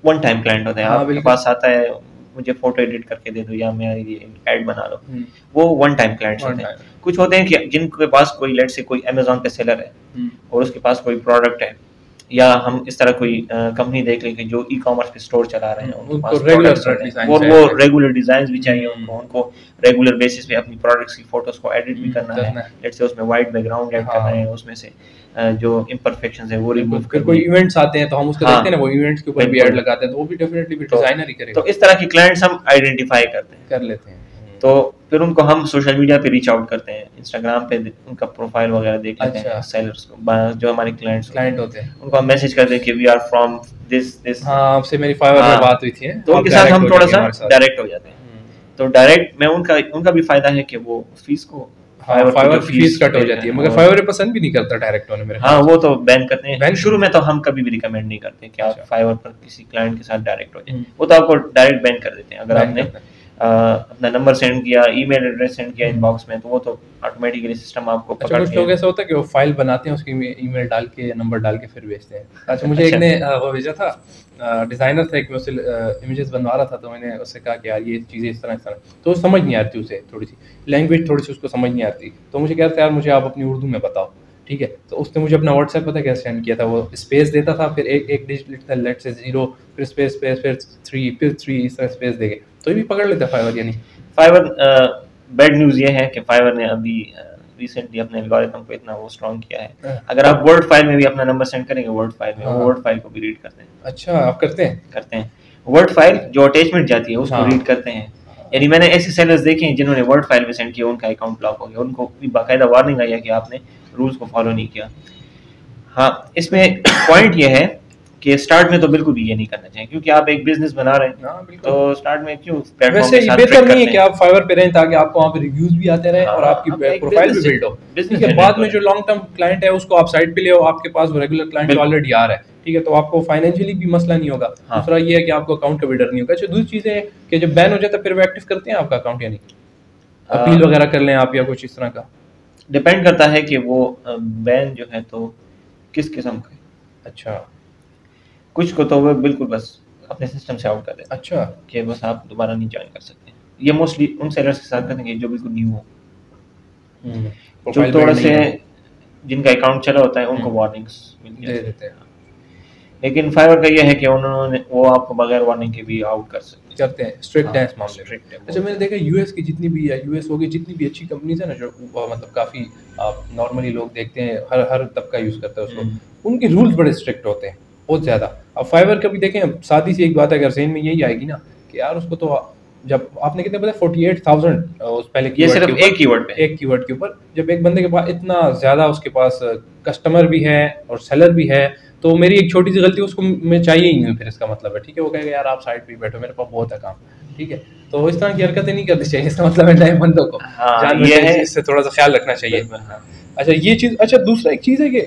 वन टाइम क्लाइंट होता है, हाँ आपके बिल्कुल। पास आता है मुझे फोटो एडिट करके दे दो या मेरा ये ऐड बना लो, हम्म, वो वन टाइम क्लाइंट्स one होते हैं। time। कुछ होते हैं कि जिनके पास कोई लेट से कोई अमेजोन पे सेलर है और उसके पास कोई प्रोडक्ट है, या हम इस तरह कोई कंपनी देख लें कि जो ई कॉमर्स पे स्टोर चला रहे हैं, उनके उनको पास रेगुलर प्रोडक्ट्स होते हैं डिजाइन और वो चाहिए। रेगुलर डिजाइन भी चाहिए उनको रेगुलर बेसिस पे अपनी प्रोडक्ट्स की फोटोज को एडिट भी करना है। लेट्स से उसमें वाइट बैकग्राउंड ऐड करना है, उसमें से जो इम्परफेक्शंस है वो रिमूव फिर करनी कोई है। इवेंट्स आते हैं तो हम उसको हाँ, देखते हैं ना, वो इवेंट्स के ऊपर भी बिल्कुल। ऐड लगाते हैं तो वो भी डेफिनेटली भी तो डिजाइनर ही करेगा। तो इस तरह की क्लाइंट्स हम आइडेंटिफाई करते हैं, कर लेते हैं। तो फिर उनको हम सोशल मीडिया पे रीच आउट करते हैं, इंस्टाग्राम पे उनका प्रोफाइल वगैरह देख लेते हैं। अच्छा। सेलर्स को जो हमारे क्लाइंट होते हैं उनको हम मैसेज करते हैं कि वी आर फ्रॉम दिस। हाँ आपसे मेरी फाइवर में बात हुई थी, तो आप उनके साथ direct हम हो थोड़ा जाएंगे सा हमारे साथ। डायरेक्ट हो जाते हैं। तो डायरेक्ट में उनका भी फायदा है कि वो फीस को हाँ फाइवर जो की फीस कट हो पे जाती है, हैं, मगर और- फाइवर ये पसंद भी नहीं करता डायरेक्ट होने मेरे हाँ ख्याल वो तो बैन करते हैं। Ban शुरू में तो हम कभी भी रिकमेंड नहीं करते कि आप अच्छा। फाइवर पर किसी क्लाइंट के साथ डायरेक्ट हो जाए, हम्म। वो तो आपको डायरेक्ट बैन कर देते हैं। अगर Ban आपने करते हैं। अपना नंबर सेंड किया, ईमेल एड्रेस सेंड किया इनबॉक्स में, तो वो तो ऑटोमेटिकली सिस्टम आपको अच्छा पकड़ कुछ के लोग ऐसा होता है कि वो फाइल बनाते हैं, उसकी ईमेल डाल के नंबर डाल के फिर भेजते हैं। अच्छा मुझे एक अच्छा। ने वो भेजा था, डिजाइनर था एक, मैं उससे इमेजेस बनवा रहा था तो मैंने उससे कहा कि यार ये चीज़ें इस तरह तो वो समझ नहीं आती उसे, थोड़ी सी लैंग्वेज थोड़ी सी उसको समझ नहीं आती, तो मुझे कह रहा था यार मुझे आप अपनी उर्दू में बताओ। ठीक है, तो उसने मुझे अपना व्हाट्सएप पता कैसे सेंड किया था, वो स्पेस देता था, फिर एक डिजिट लिखता लेट से 0 फिर स्पेस स्पेस फिर 3 फिर 3 इस तरह स्पेस देके, तो ये भी पकड़ लेता फाइवर यानी। फाइवर बैड न्यूज़ ये है कि फाइवर ने अभी रिसेंटली अपने एल्गोरिथम को इतना वो स्ट्रॉन्ग किया है। अगर आप वर्ड फाइल में भी अपना नंबर सेंड करेंगे, वर्ड फाइल में, वो वर्ड फाइल को भी रीड करते हैं। अच्छा आप करते हैं वर्ड फाइल जो अटैचमेंट जाती है उसको रीड करते हैं। यानी मैंने ऐसे सेलर्स देखे हैं जिन्होंने वर्ड फाइल में सेंड किया, उनका अकाउंट ब्लॉक हो गया, उनको भी बाकायदा वार्निंग आई है कि आपने रूल्स को फॉलो नहीं किया। हाँ, इसमें पॉइंट ये है कि स्टार्ट में तो बिल्कुल भी ये नहीं करना चाहिए, क्योंकि आप एक बिजनेस बना रहे हैं, तो स्टार्ट में क्यों प्लेटफॉर्म वैसे के साथ बेहतर ट्रैक नहीं है करते कि हैं। आप फाइवर पे रहें ताकि आपको वहाँ पे रिव्यूज भी आते रहें और आपकी आप एक प्रोफाइल भी business बिल्ड हो। business ठीक है, generate बाद में करें। जो लॉन्ग टर्म क्लाइंट है उसको आप साइड पे ले आओ, आपके पास वो रेगुलर क्लाइंट बिल्कुल। ऑलरेडी आ रहा है। ठीक है, तो आपको फाइनेंशियली भी मसला नहीं होगा। हाँ। दूसरा ये है कि आपको अकाउंट का भी डर नहीं होगा। अच्छा दूसरी चीज़ है कि जब बैन हो जाता है फिर वो एक्टिव करते हैं आपका अकाउंट, यानी अपील वगैरह कर लें आप या कुछ इस तरह का? डिपेंड करता है कि वो बैन जो है तो किस किस्म का है। अच्छा कुछ को तो वो बिल्कुल बस अपने सिस्टम से आउट कर देते हैं अच्छा कि बस आप दोबारा नहीं ज्वाइन कर सकते। ये मोस्टली उन सेलर्स के साथ करते हैं जो बिल्कुल न्यू हो, जो प्रोफाइल थोड़ा बिल्ड नहीं से है, जिनका अकाउंट चला होता है उनको वार्निंग्स मिलती दे है। देते हैं, लेकिन फाइवर का ये है कि उन्होंने वो आपको बगैर वार्निंग के भी आउट कर सकते करते हैं, स्ट्रिक्ट है इस मामले में। स्ट्रिक्ट है। अच्छा मैंने देखा यूएस की जितनी भी है, यूएस होगी जितनी भी अच्छी कंपनीज है ना, जो मतलब काफ़ी नॉर्मली लोग देखते हैं, हर तबका यूज़ करता है उसको, उनके रूल्स बड़े स्ट्रिक्ट होते हैं बहुत ज़्यादा। अब फाइवर का भी देखें, सादी सी एक बात है, अगर ज़हन में यही आएगी ना कि यार उसको तो जब आपने कितने बताया 48,000 उस पहले ये कीवर्ड सिर्फ के ऊपर, एक कीवर्ड पे। एक कीवर्ड के ऊपर, जब एक बंदे के पास इतना ज़्यादा उसके पास कस्टमर भी है और सेलर भी है, तो मेरी एक छोटी सी गलती उसको मैं चाहिए ही नहीं, फिर इसका मतलब है ठीक है, वो कहेगा यार आप साइड पे ही बैठो, मेरे पास बहुत है काम, ठीक है। तो इस तरह की हरकतें नहीं करनी चाहिए, इसका मतलब है नए बंदों को हाँ जानना ये चाहिए, है, इससे थोड़ा सा ख्याल रखना चाहिए। बिल्कुल हाँ। अच्छा ये चीज़, अच्छा दूसरा एक चीज़ है कि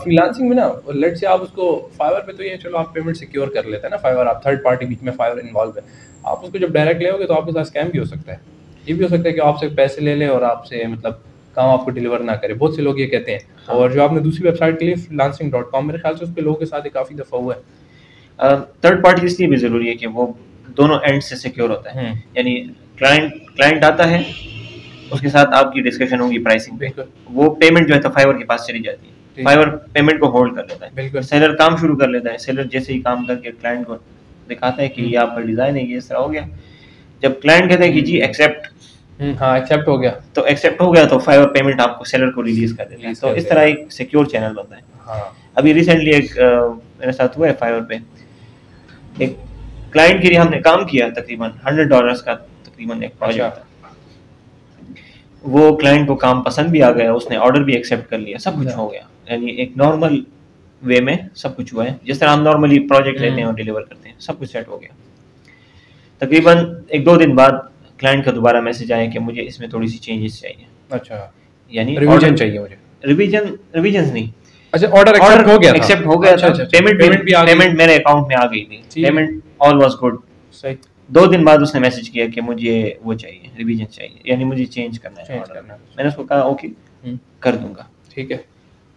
फ्रीलांसिंग में ना, लेट से आप उसको फाइवर पे तो ये चलो आप पेमेंट सिक्योर कर लेते हैं ना, फाइवर आप थर्ड पार्टी बीच में फाइवर इन्वॉल्व है, आप उसको जब डायरेक्ट ले तो आपके साथ स्कैम भी हो सकता है, ये भी हो सकता है कि आपसे पैसे ले ले और आपसे मतलब काम आपको डिलीवर ना करे, बहुत से लोग ये कहते हैं। हाँ। और जो आपने दूसरी वेबसाइट के लिए freelancing.com, मेरे ख्याल से उस पर लोगों के साथ काफ़ी दफ़ा हुआ है। थर्ड पार्टी इसलिए भी ज़रूरी है कि वो दोनों एंड से सिक्योर होता है, यानी क्लाइंट आता है, उसके साथ आपकी डिस्कशन होगी प्राइसिंग पे, वो पेमेंट जो है तो फाइवर के पास चली जाती है, फाइवर पेमेंट को होल्ड कर लेता है, सेलर काम शुरू कर लेता है, सेलर जैसे ही काम करके क्लाइंट को दिखाता है कि ये आपका डिज़ाइन है, ये इस तरह हो गया, जब क्लाइंट कहता है कि जी एक्सेप्ट, हाँ एक्सेप्ट हो गया, तो एक्सेप्ट हो गया तो फाइवर पेमेंट आपको सेलर को रिलीज कर देता है, तो इस तरह एक सिक्योर चैनल बनता है। हाँ। अभी रिसेंटली एक मेरे साथ हुआ है फाइवर पे, एक क्लाइंट के लिए हमने काम किया, तकरीबन $100 का तकरीबन एक प्रोजेक्ट था, वो क्लाइंट को काम पसंद भी आ गया, उसने ऑर्डर भी एक्सेप्ट कर लिया, सब कुछ हो गया, यानी एक नॉर्मल वे में सब कुछ हुआ है, जिस तरह हम नॉर्मली प्रोजेक्ट लेते हैं और डिलीवर करते हैं, सब कुछ सेट हो गया। तकरीबन 1-2 दिन बाद क्लाइंट का दोबारा मैसेज आया कि मुझे इसमें थोड़ी सी चेंजेस चाहिए। अच्छा, यानी रिवीजन चाहिए मुझे, रिवीजन नहीं, अच्छा ऑर्डर एक्सेप्ट हो गया था, एक्सेप्ट हो गया था, पेमेंट मेरे अकाउंट में आ गई थी, पेमेंट ऑल वाज गुड, सही। 2 दिन बाद उसने मैसेज किया कि मुझे वो चाहिए, रिवीजन चाहिए, यानी मुझे चेंज करना है ऑर्डर। मैंने उसको कहा ओके कर दूंगा, ठीक है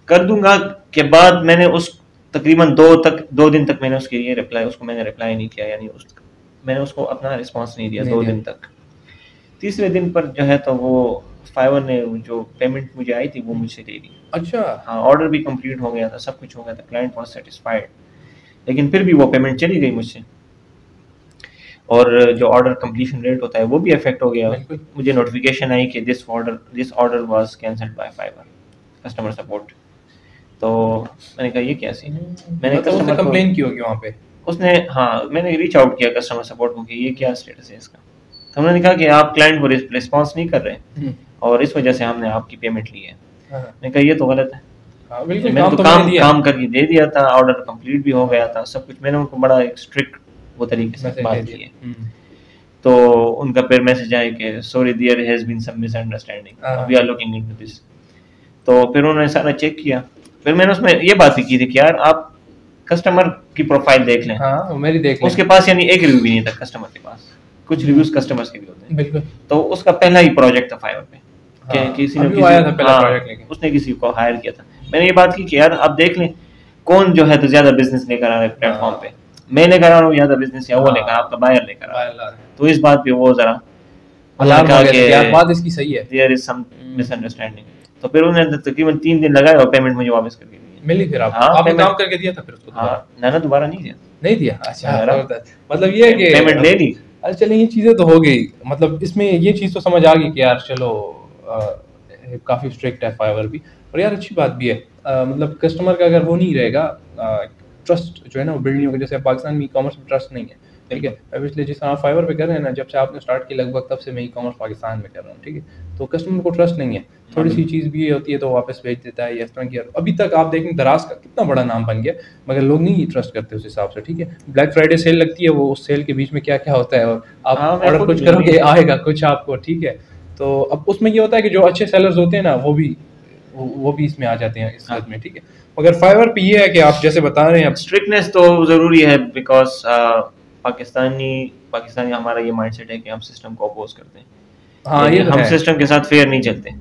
कर दूंगा, के बाद मैंने उस तकरीबन 2 दिन तक मैंने उसके लिए रिप्लाई नहीं किया, यानी मैंने उसको अपना रिस्पांस नहीं दिया 2 दिन तक। तीसरे दिन पर जो है तो वो फाइवर ने जो पेमेंट मुझे आई थी वो मुझसे ले ली। अच्छा हाँ, ऑर्डर भी कंप्लीट हो गया था, सब कुछ हो गया था, क्लाइंट वाज सेटिस्फाइड, लेकिन फिर भी वो पेमेंट चली गई मुझसे, और जो ऑर्डर कंप्लीशन रेट होता है वो भी अफेक्ट हो गया। मुझे नोटिफिकेशन आई कि this order was cancelled by Fiverr customer support. तो मैंने कहा ये क्या सीन है, मैंने कस्टमर को कंप्लेन की होगी वहाँ पे, उसने, हाँ मैंने रीच आउट किया कस्टमर सपोर्ट को कि ये क्या स्टेटस है इसका, तो उन्होंने कहा कि आप क्लाइंट को रिस्पॉन्स नहीं कर रहे और इस वजह से हमने आपकी पेमेंट ली है। मैंने कहा ये तो गलत है, मैंने तो काम करके दे दिया था, ऑर्डर कंप्लीट भी हो गया था, सब कुछ, मैंने उनको बड़ा एक स्ट्रिक्ट वो तरीके से बात की है। तो उनका फिर मैसेज आया कि sorry there has been some misunderstanding, we are looking into this. तो फिर उन्होंने सारा चेक किया, फिर मैंने उसमें ये बात भी की थी कि यार आप कस्टमर की प्रोफाइल देख लें, हाँ, मेरी देख लें। उसके पास यानी एक रिव्यू भी नहीं था कस्टमर के पास, कुछ रिव्यूज कस्टमर्स के भी होते हैं, बिल्कुल। तो उसका पहला ही प्रोजेक्ट था फाइवर पे, हाँ, किसी ने आया था पहला प्रोजेक्ट लेके, उसने किसी को हायर किया था। मैंने ये बात की कि यार आप देख लें कौन जो है तो ज्यादा बिजनेस लेकर आ रहा है प्लेटफॉर्म पे, मैं लेकर आ रहा हूँ ज्यादा बिजनेस या वो लेकर, आपका बायर लेकर आ रहा है। तो इस बात पे वो जरा अलार्म हो गया कि यार बात इसकी सही है, देयर इज सम मिसअंडरस्टैंडिंग। तो फिर उन्होंने तकरीबन 3 दिन लगाए और पेमेंट मुझे वापस करके मिली। फिर आपने काम करके दिया था फिर उसको? हाँ, ना दोबारा नहीं दिया। अच्छा, मतलब ये है कि पेमेंट ले ली। अच्छा चलिए, ये चीज़ें तो हो गई, मतलब इसमें ये चीज़ तो समझ आ गई कि यार चलो काफ़ी स्ट्रिक्ट है फाइवर भी, और यार अच्छी बात भी है, मतलब कस्टमर का अगर वो नहीं रहेगा, ट्रस्ट जो है ना वो बिल्ड नहीं होगा। जैसे पाकिस्तान में ई कॉमर्स में ट्रस्ट नहीं है, ठीक है, अब इसलिए जिस तरह फाइवर पे कर रहे हैं ना, जब से आपने स्टार्ट किया लगभग तब से मैं ई कॉमर्स पाकिस्तान में कर रहा हूँ, ठीक है, तो कस्टमर को ट्रस्ट नहीं है, थोड़ी सी चीज़ भी ये होती है तो वापस भेज देता है, इस तरह की। अभी तक आप देखें दराज का कितना बड़ा नाम बन गया, मगर लोग नहीं ट्रस्ट करते उस हिसाब से, ठीक है। ब्लैक फ्राइडे सेल लगती है, वो उस सेल के बीच में क्या क्या होता है, और आप ऑर्डर कुछ करोगे आएगा कुछ आपको, ठीक है। तो अब उसमें ये होता है कि जो अच्छे सेलर्स होते हैं ना वो भी इसमें आ जाते हैं इस बात में, ठीक है। मगर फाइवर पे ये है कि आप जैसे बता रहे हैं, स्ट्रिक्टनेस तो ज़रूरी है, बिकॉज पाकिस्तानी हमारा ये माइंडसेट है कि हम सिस्टम को अपोज करते हैं, हाँ, ये हम सिस्टम के साथ फेयर नहीं चलते,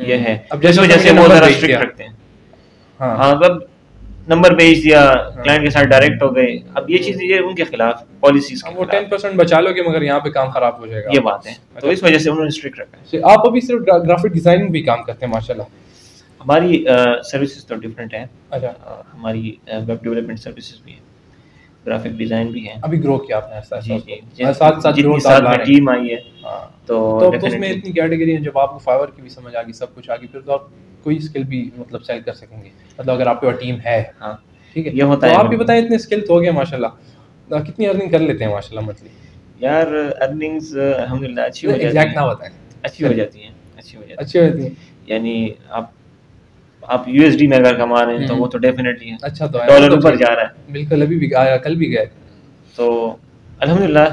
ये है। अब जैसे वो ज़रा स्ट्रिक्ट रखते हैं, हाँ, अब नंबर भेज दिया, क्लाइंट के साथ डायरेक्ट हो गए, अब ये चीज़ ये उनके खिलाफ पॉलिसीज के, वो 10% बचा लोगे मगर यहाँ पे काम खराब हो जाएगा, ये बात है। तो इस वजह से उन्होंने स्ट्रिक्ट रखा है। आप अभी सिर्फ ग्राफिक डिजाइनिंग भी काम करते हैं माशाल्लाह? हमारी सर्विसेज तो डिफरेंट है। अच्छा, हमारी वेब डेवलपमेंट सर्विसेज भी है, ग्राफिक डिजाइन भी है। अभी ग्रो किया आपने साथ में टीम आई है, तो उसमें इतनी कैटेगरी है, जब आपको फाइवर की भी समझ आ गई, सब कुछ आ गई, फिर तो आप कोई स्किल भी मतलब सेल कर सकेंगे, मतलब अगर आपके पास टीम है, हाँ ठीक है, ये होता है। आप भी बताएं, इतने स्किल तो हो गए माशाल्लाह, कितनी अर्निंग कर लेते हैं माशाल्लाह मंथली? यार अर्निंग्स अल्हम्दुलिल्लाह अच्छी हो जाती एग्जैक्ट ना हैं, बताएं। अच्छी हो जाती हैं, अच्छी हो जाती अच्छी होती है। हैं। यानी आप यूएसडी में अगर कमा रहे हैं तो वो तो डेफिनेटली है, अच्छा तो है, डॉलर वो तो ऊपर ठीक जा रहा है। बिल्कुल, अभी भी आया, कल भी गया। तो अल्हम्दुलिल्लाह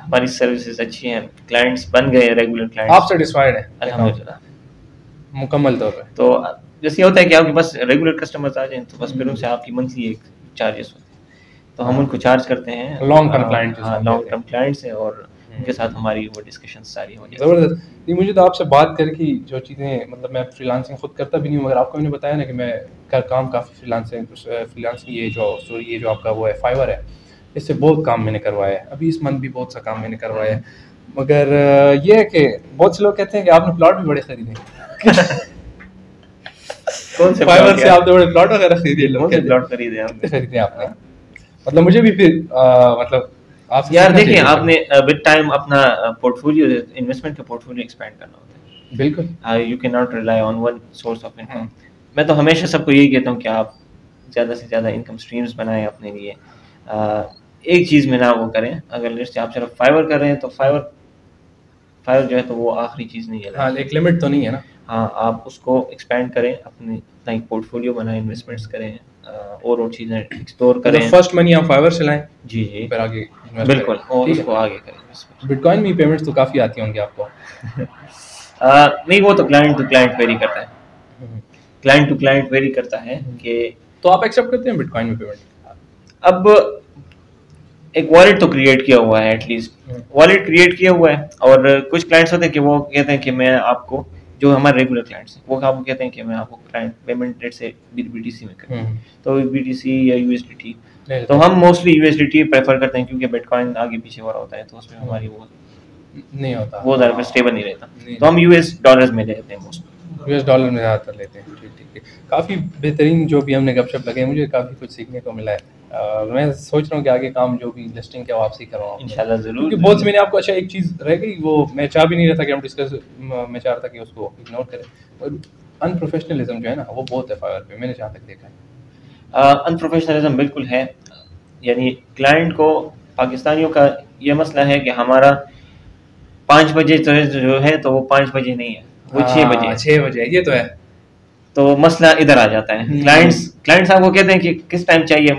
हमारी सर्विसेज अच्छी हैं, क्लाइंट्स बन गए रेगुलर आप क्लाइंट्स सेटिस्फाइड हैं अल्हम्दुलिल्लाह। मुकम्मल तौर पे? तो जैसे होता है कि आपके पास रेगुलर कस्टमर्स आ जाएं तो बस फिर उनसे आपकी मंथली एक चार्जेस होते हैं, तो हम उनको चार्ज करते हैं। लॉन्ग टर्म क्लाइंट जो हाँ, हम लॉन्ग कहते टर्म क्लाइंट्स हैं और उनके साथ हमारी वो डिस्कशन सारी हो हैं। जाती है। ज़बरदस्त। नहीं, मुझे तो आपसे बात करके जो चीज़ें, मतलब मैं फ्रीलांसिंग खुद करता भी नहीं हूँ, मगर आपको मैंने बताया ना कि मैं काम काफ़ी फ्रीलांसिंग ये जो आपका वो है फाइवर है, इससे बहुत काम मैंने करवाया है। अभी इस मंथ भी बहुत सा काम मैंने करवाया है, मगर ये है कि बहुत से लोग कहते हैं कि आपने प्लॉट भी बड़े खरीदे। कौन से फाइवर प्लॉट से यार? आपने बड़े प्लॉट वगैरह खरीदे, लोग कौन से कहते हैं। प्लॉट खरीदे कितने हमने? खरीदे आपने? मतलब मुझे भी फिर मतलब आपसे यार सीखना देखिए, चाहिए आपने विद टाइम अपना पोर्टफोलियो, इन्वेस्टमेंट का पोर्टफोलियो एक्सपेंड करना होता है। बिल्कुल। You can not rely on one source of income. मैं तो हमेशा सबको यही कहता हूँ कि आप ज़्यादा से ज़्यादा इनकम स्ट्रीम्स बनाएं अपने लिए। एक चीज़ में ना वो करें, अगर जैसे आप सिर्फ फाइवर कर रहे हैं तो फाइवर जो है तो वो आखिरी चीज़ नहीं है। हाँ, एक लिमिट तो नहीं है ना। हाँ, आप उसको एक्सपेंड करें, अपनी अपना एक पोर्टफोलियो बनाएं, इन्वेस्टमेंट्स करें, और चीज़ें एक्सप्लोर करें। फर्स्ट मनी आप फाइवर से लाएं, जी जी, फिर आगे इन्वेस्ट बिल्कुल, करें। और ठीक उसको है। आगे करें। बिटकॉइन में पेमेंट्स तो काफ़ी आती होंगी आपको। नहीं, वो तो क्लाइंट टू क्लाइंट वेरी करता है, क्लाइंट टू क्लाइंट वेरी करता है कि तो आप एक्सेप्ट करते हैं बिटकॉइन में पेमेंट? अब एक वॉलेट तो क्रिएट किया हुआ है, एटलीस्ट वॉलेट क्रिएट किया हुआ है। और कुछ क्लाइंट्स होते हैं कि वो कहते हैं कि मैं आपको, जो हमारे रेगुलर क्लाइंट्स हैं, वो आपको कहते हैं कि मैं आपको क्लाइंट पेमेंट रेट से बीटीसी में करूँ, तो बीटीसी या यूएसडीटी। तो हम मोस्टली यूएसडीटी प्रेफर करते हैं, क्योंकि बिटकॉइन आगे पीछे हो रहा होता है तो उसमें हमारी वो नहीं होता, वो ज़्यादा स्टेबल नहीं रहता, तो हम यूएस डॉलर्स में लेते हैं मोस्टली। यूएस डॉलर में ज़्यादातर लेते हैं। ठीक ठीक ठीक। काफ़ी बेहतरीन जो भी हमने गपशप लगे, मुझे काफ़ी कुछ सीखने को मिला है। मैं सोच रहा हूँ कि आगे काम जो भी लिस्टिंग के वापसी करवाऊँ इंशाल्लाह ज़रूर। क्योंकि बहुत से मैंने आपको, अच्छा एक चीज़ रह गई, वो मैं चाह भी नहीं रहा था कि हम डिस्कस, मैं चाह रहा था कि उसको इग्नोर करें, और अनप्रोफेशनलिज्म जो है ना वो बहुत है फाइवर पे, मैंने जहाँ तक देखा है। अनप्रोफेशनलिज्म बिल्कुल है। यानी क्लाइंट को, पाकिस्तानियों का ये मसला है कि हमारा 5 बजे जो है तो वो 5 बजे नहीं है, वो 6 बजे है। 6 बजे, ये तो है। तो मसला इधर आ जाता है। क्लाइंट्स आपको कहते हैं कि किस टाइम चाहिए,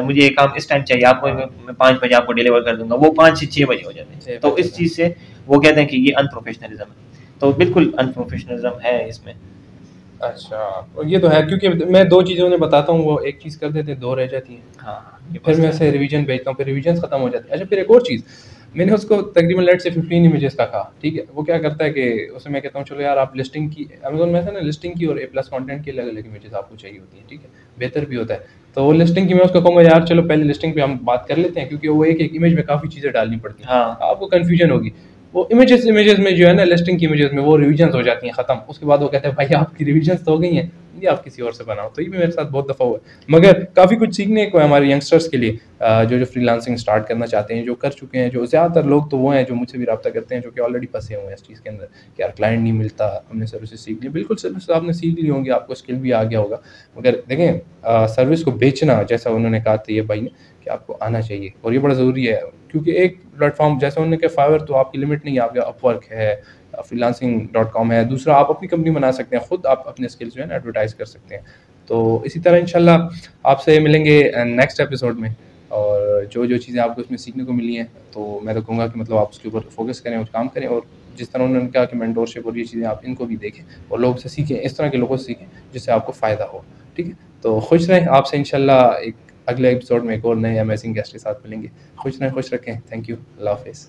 मुझे ये काम इस टाइम चाहिए, आपको मैं 5 बजे आपको डिलीवर कर दूंगा, वो 5 से 6 बजे हो जाते हैं। तो इस चीज़ से वो कहते हैं कि ये अनप्रोफेशनलिज्म है। तो बिल्कुल अनप्रोफेशनलिज्म है इसमें। अच्छा, और ये तो है, क्योंकि मैं 2 चीज़ें उन्हें बताता हूँ, वो एक चीज़ कर देते हैं, 2 रह जाती हैं। हाँ, फिर मैं ऐसे रिवीजन भेजता हूँ, फिर रिवीजन खत्म हो जाती है। अच्छा, फिर एक और चीज़, मैंने उसको तकरीबन लेट से 15 इमेजेस का कहा, ठीक है। वो क्या करता है कि उसे मैं कहता हूँ चलो यार आप लिस्टिंग की, अमेज़न में ऐसा ना लिस्टिंग की और A+ कंटेंट की अलग-अलग इमेजेस आपको चाहिए होती हैं, ठीक है, बेहतर भी होता है। तो वो लिस्टिंग की मैं उसको कहूँगा यार चलो पहले लिस्टिंग पे हम बात कर लेते हैं, क्योंकि वो एक इमेज में काफ़ी चीज़ें डालनी पड़ती हैं। हाँ, आपको कन्फ्यूजन होगी। वो इमेजेस में जो है ना, लिस्टिंग की इमेजेस में वो रिविजन्स हो जाती हैं ख़त्म। उसके बाद वो कहते हैं भाई आपकी रिविजन्स तो हो गई हैं, ये आप किसी और से बनाओ। तो ये भी मेरे साथ बहुत दफ़ा हुआ है, मगर काफ़ी कुछ सीखने को है हमारे यंगस्टर्स के लिए, जो फ्रीलांसिंग स्टार्ट करना चाहते हैं, जो कर चुके हैं, जो ज़्यादातर लोग तो वो हैं जो मुझसे भी रब्ता करते हैं, जो कि ऑलरेडी फंसे हुए हैं इस चीज़ के अंदर कि यार क्लाइंट नहीं मिलता, हमने सर्विसेज सीख ली। बिल्कुल सर्विस आपने सीख ली होंगी, आपको स्किल भी आ गया होगा, मगर देखें सर्विस को बेचना, जैसा उन्होंने कहा था ये भाई ने, कि आपको आना चाहिए, और ये बड़ा ज़रूरी है। क्योंकि एक प्लेटफॉर्म जैसे उन्होंने कहा फाइवर, तो आपकी लिमिट नहीं है, आपका अपवर्क है, freelancing.com है, दूसरा आप अपनी कंपनी बना सकते हैं, खुद आप अपने स्किल्स जो है ना एडवर्टाइज कर सकते हैं। तो इसी तरह इंशाल्लाह आपसे मिलेंगे नेक्स्ट एपिसोड में, और जो चीज़ें आपको इसमें सीखने को मिली हैं, तो मैं तो कहूँगा कि मतलब आप उसके ऊपर फोकस करें और काम करें, और जिस तरह उन्होंने कहा कि मेंटोरशिप और ये चीज़ें आप इनको भी देखें और लोगों से सीखें, इस तरह के लोगों से सीखें जिससे आपको फ़ायदा हो। ठीक है, तो खुश रहें। आपसे इंशाल्लाह एक अगले एपिसोड में एक और नए अमेजिंग गेस्ट के साथ मिलेंगे। खुश रहें, खुश रखें। थैंक यू, अल्लाह हाफिज़।